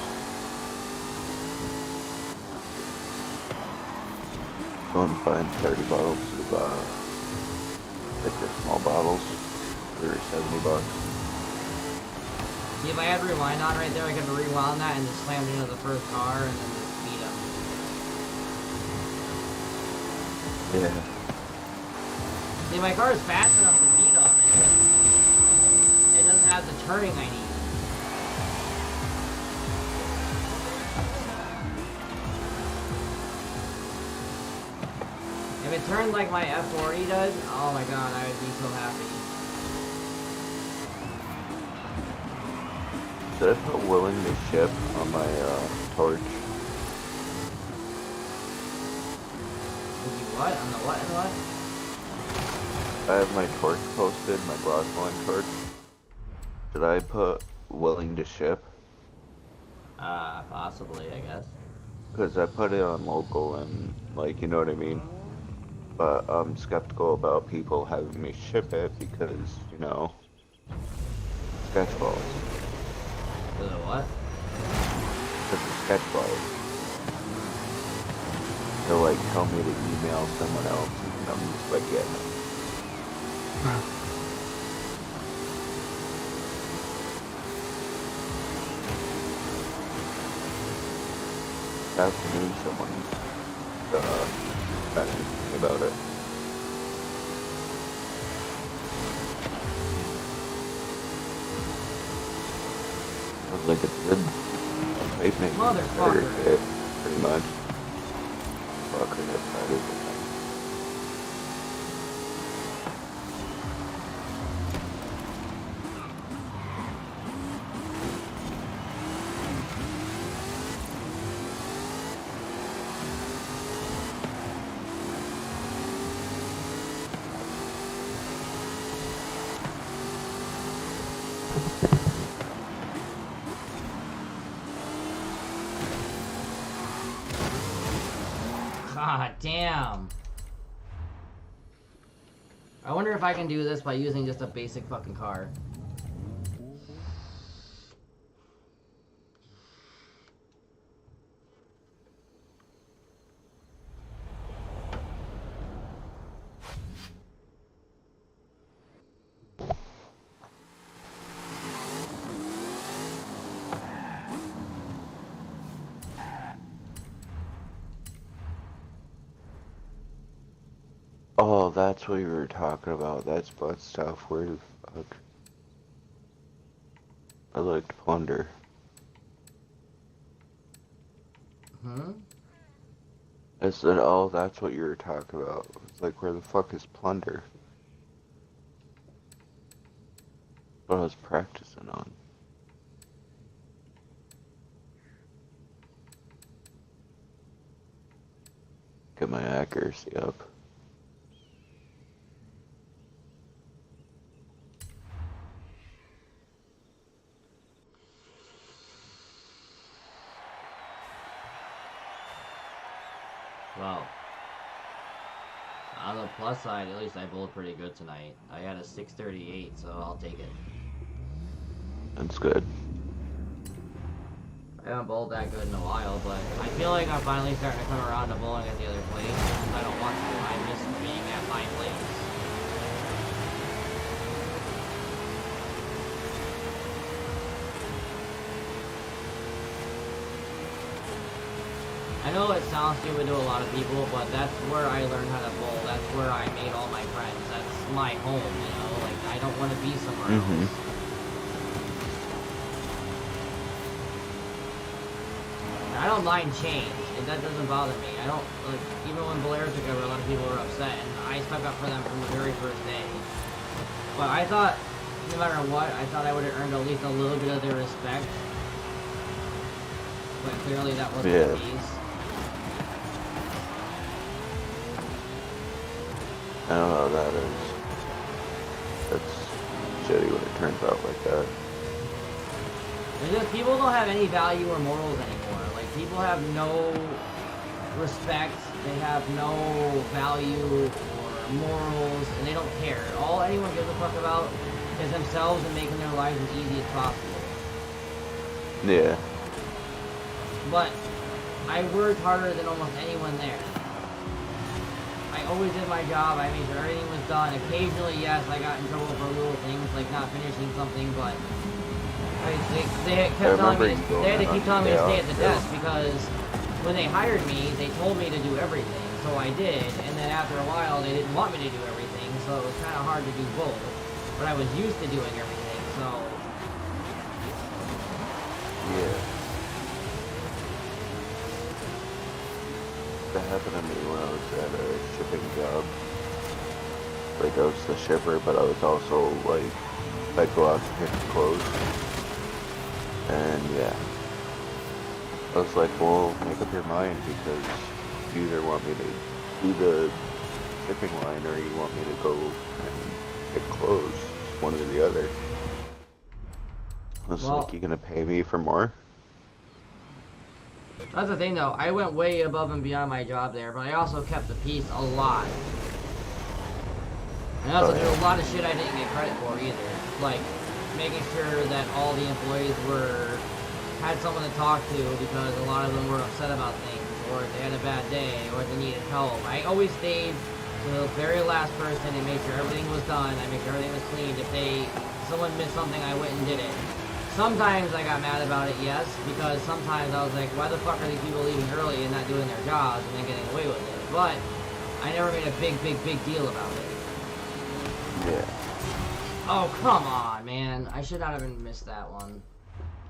Go and find 30 bottles of, like the small bottles for $70. See, if I had rewind on right there, I could have rewound that and just slammed into the first car and then just beat him. Yeah. See, my car is fast enough to beat him. It doesn't have the turning I need. If it turned like my F40 does, oh my god, I would be so happy. Should I put willing to ship on my torch? Did you what? On the what and what? I have my torch posted, my block line torch. Should I put willing to ship? Possibly, I guess. Because I put it on local and, like, you know what I mean? But I'm skeptical about people having me ship it because, you know, sketch balls. For the what? Because of sketch balls. They'll, like, tell me to email someone else and I'm just like, yeah. Afternoon, someone's asking me about it. I was like, it's good. Vape Motherfucker. Pretty much. Fucker, that's how it is. God damn. I wonder if I can do this by using just a basic fucking car. Oh, that's what you were talking about. That's butt stuff. Where the fuck? I liked plunder. Hmm? I said, oh, that's what you were talking about. It's like, where the fuck is plunder? What I was practicing on. Get my accuracy up. Well, on the plus side, at least I bowled pretty good tonight. I had a 638, so I'll take it. That's good. I haven't bowled that good in a while, but I feel like I'm finally starting to come around to bowling at the other place. Since I don't want to. I miss being at my place. I know it sounds stupid to a lot of people, but that's where I learned how to bowl. That's where I made all my friends. That's my home, you know? Like, I don't want to be somewhere else. I don't mind change, and that doesn't bother me. I don't, like, even when Blair took over, a lot of people were upset, and I stuck up for them from the very first day. But I thought, no matter what, I thought I would have earned at least a little bit of their respect. But clearly that wasn't the case. I don't know how that is. That's shitty when it turns out like that. It's just, people don't have any value or morals anymore. Like, people have no respect, they have no value or morals, and they don't care. All anyone gives a fuck about is themselves and making their lives as easy as possible. Yeah. But I worked harder than almost anyone there. I always did my job, I made sure everything was done. Occasionally, yes, I got in trouble for little things, like not finishing something, but they kept telling me they had to keep telling me to stay at the desk because when they hired me, they told me to do everything, so I did. And then after a while, they didn't want me to do everything, so it was kind of hard to do both. But I was used to doing everything, so yeah. That happened to me when I was at a shipping job. Like, I was the shipper, but I was also like, I'd go out to pick clothes. And yeah, I was like, well, make up your mind, because you either want me to do the shipping line or you want me to go and pick clothes. It's one or the other. I was like, you gonna pay me for more? That's the thing though, I went way above and beyond my job there, but I also kept the peace a lot. And I also did a lot of shit I didn't get credit for either. Like, making sure that all the employees had someone to talk to, because a lot of them were upset about things, or they had a bad day, or they needed help. I always stayed to the very last person and made sure everything was done. I made sure everything was cleaned. If someone missed something, I went and did it. Sometimes I got mad about it, yes, because sometimes I was like, why the fuck are these people leaving early and not doing their jobs and then getting away with it? But I never made a big deal about it. Yeah. Oh, come on, man. I should not have even missed that one.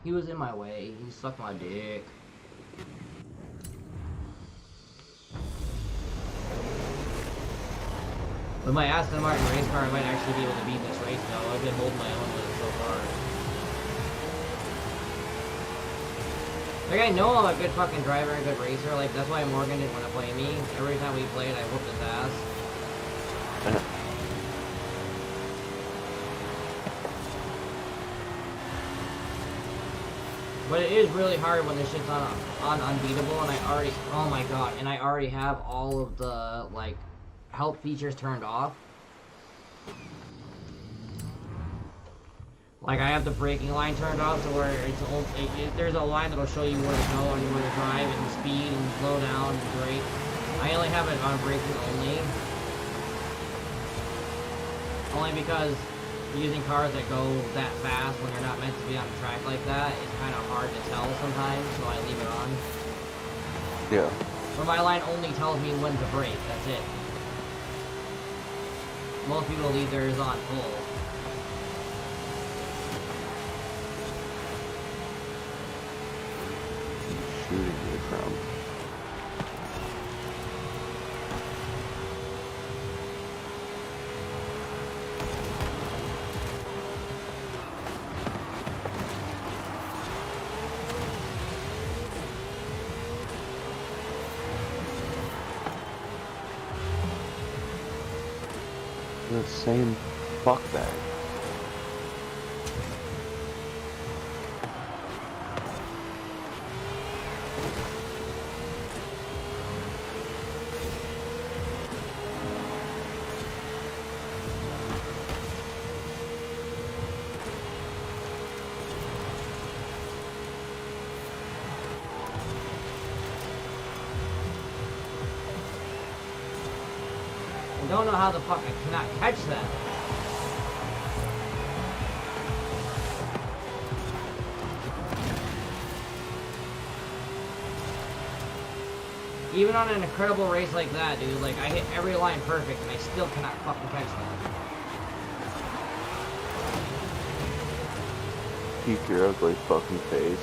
He was in my way. He sucked my dick. With my Aston Martin race car, I might actually be able to beat this race, though. I've been holding my own with it so far. Like, I know I'm a good fucking driver and good racer. Like, that's why Morgan didn't want to play me. Every time we played, I whooped his ass. But it is really hard when this shit's on unbeatable, and oh my god, and I already have all of the, like, help features turned off. Like, I have the braking line turned off to where there's a line that'll show you where to go and where to drive and speed and slow down and brake. I only have it on braking only. Only because using cars that go that fast when you're not meant to be on a track like that is kind of hard to tell sometimes, so I leave it on. Yeah. But my line only tells me when to brake, that's it. Most people leave theirs on full. Shooting you from? The same fuckbag. don't know how the fuck I cannot catch that. Even on an incredible race like that, dude, like, I hit every line perfect, and I still cannot fucking catch that. Keep your ugly fucking face.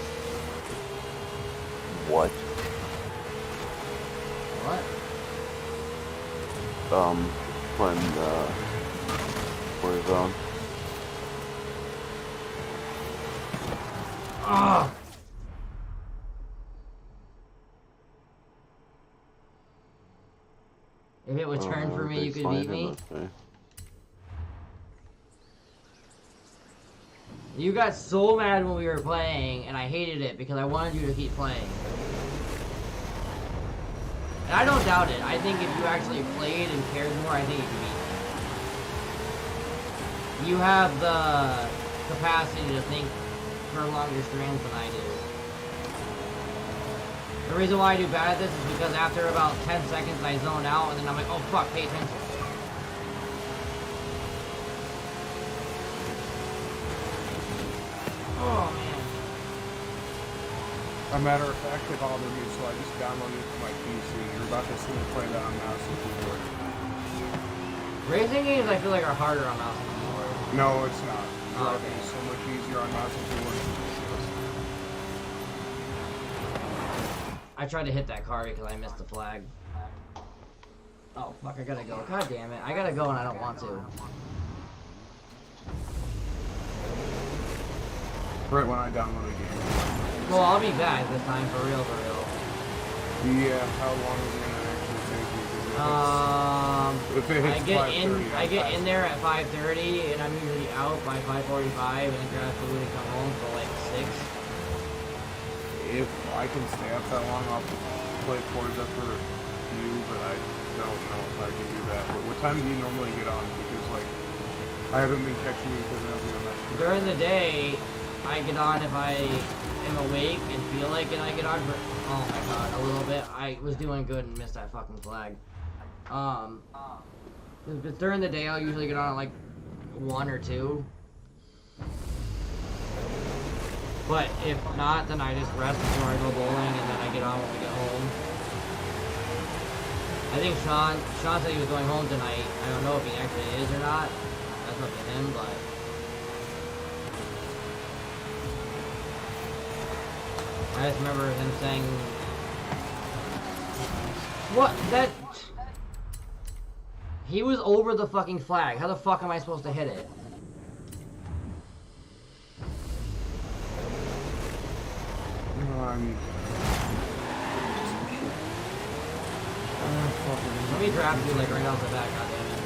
What? What? When, Warzone. Ugh! If it would turn for me, you could beat me. You got so mad when we were playing, and I hated it because I wanted you to keep playing. And I don't doubt it. I think if you actually played and cared more, I think you could beat me. You have the capacity to think for longer strands than I do. The reason why I do bad at this is because after about 10 seconds I zone out, and then I'm like, oh fuck, pay attention. Oh man. A matter of fact, it bothered me, so I just downloaded it to my PC. You're about to see me play that on mouse and keyboard. Racing games I feel like are harder on mouse and keyboard. No, it's not. Oh, okay. It's so much easier on mouse and keyboard. I tried to hit that car because I missed the flag. Oh fuck, I gotta go. God damn it. I gotta go and I don't want to. Right when I download a game. Well, I'll be back this time for real, for real. Yeah, how long is it gonna actually take you? If it hits I get in there at 5:30 and I'm usually out by 5:45 and then grab food and come home for like 6. If I can stay up that long, I'll play Forza for you, but I don't know if I can do that. What time do you normally get on? Because, like, I haven't been catching you because I haven't been on that. During the day, I get on if I am awake and feel like it, I get on for, oh my god, a little bit. I was doing good and missed that fucking flag. But during the day, I'll usually get on at like 1 or 2. But if not, then I just rest before I go bowling, and then I get on when we get home. I think Sean said he was going home tonight. I don't know if he actually is or not. That's up to him, but... I just remember him saying... What? That... He was over the fucking flag. How the fuck am I supposed to hit it? Let me draft you like right off the bat, goddammit.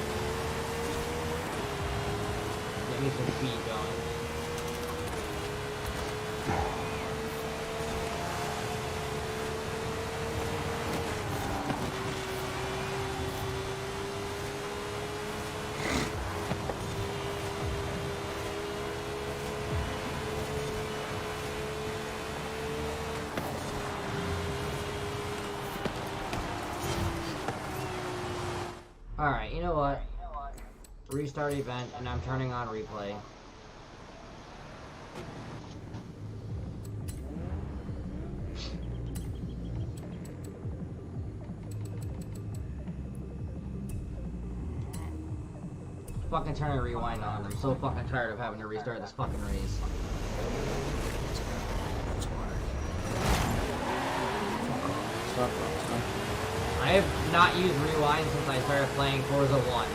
Get me some speed going. Alright, you know what? Restart event, and I'm turning on replay. Fucking turn a rewind on. I'm so fucking tired of having to restart this fucking race. Stop. I have not used rewind since I started playing Forza 1.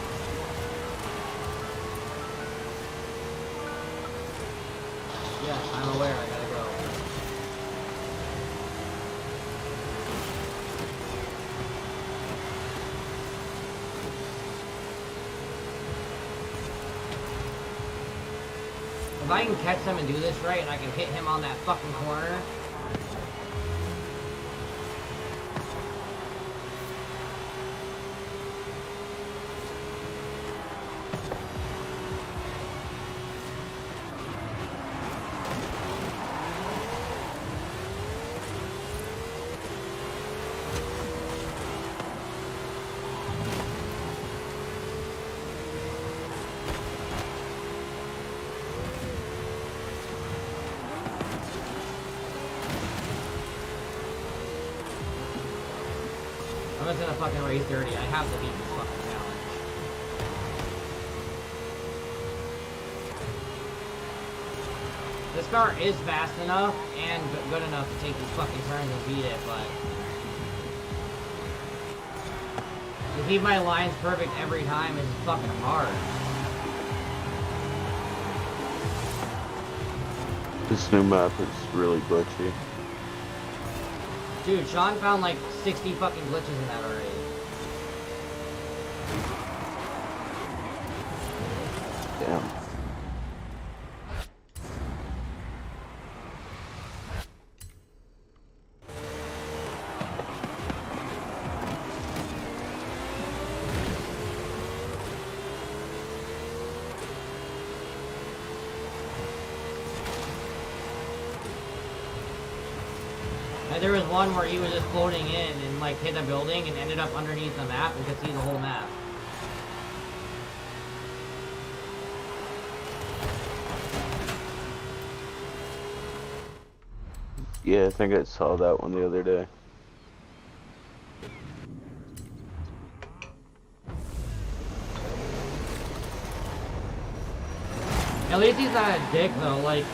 Yeah, I'm aware, I gotta go. If I can catch them and do this right, and I can hit him on that fucking corner... I'm just gonna fucking race dirty. I have to beat this fucking challenge. This car is fast enough and good enough to take these fucking turns and beat it, but to keep my lines perfect every time is fucking hard. This new map is really glitchy. Dude, Sean found like 60 fucking glitches in that already. Damn. And there was one where he was just floating in and like hit a building and ended up underneath the map and could see the whole map. Yeah, I think I saw that one the other day. At least he's not a dick though, like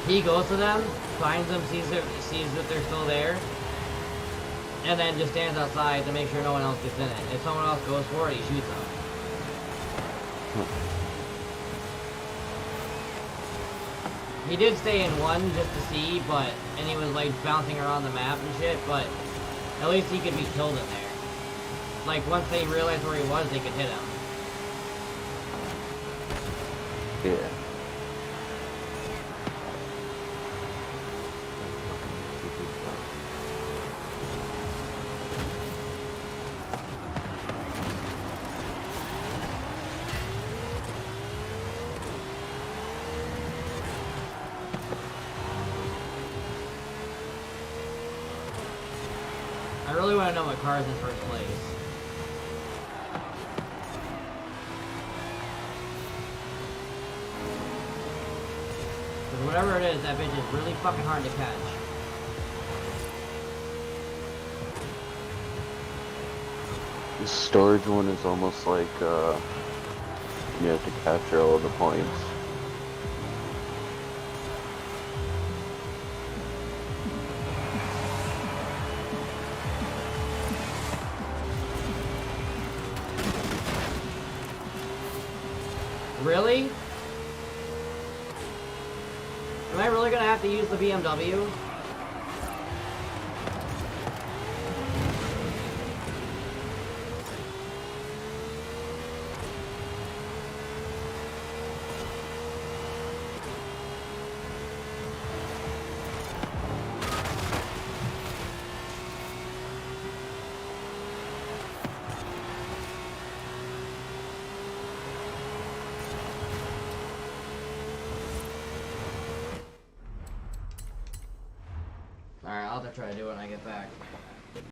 he goes to them, finds them, sees that they're still there, and then just stands outside to make sure no one else gets in it. If someone else goes for it, he shoots them. He did stay in one just to see, and he was like bouncing around the map and shit, but at least he could be killed in there. Like once they realized where he was, they could hit him. Yeah. I really want to know what car is in first place. Because whatever it is, that bitch is really fucking hard to catch. The storage one is almost like you have to capture all the points. Really? Am I really gonna have to use the BMW? Alright, I'll have to try to do it when I get back.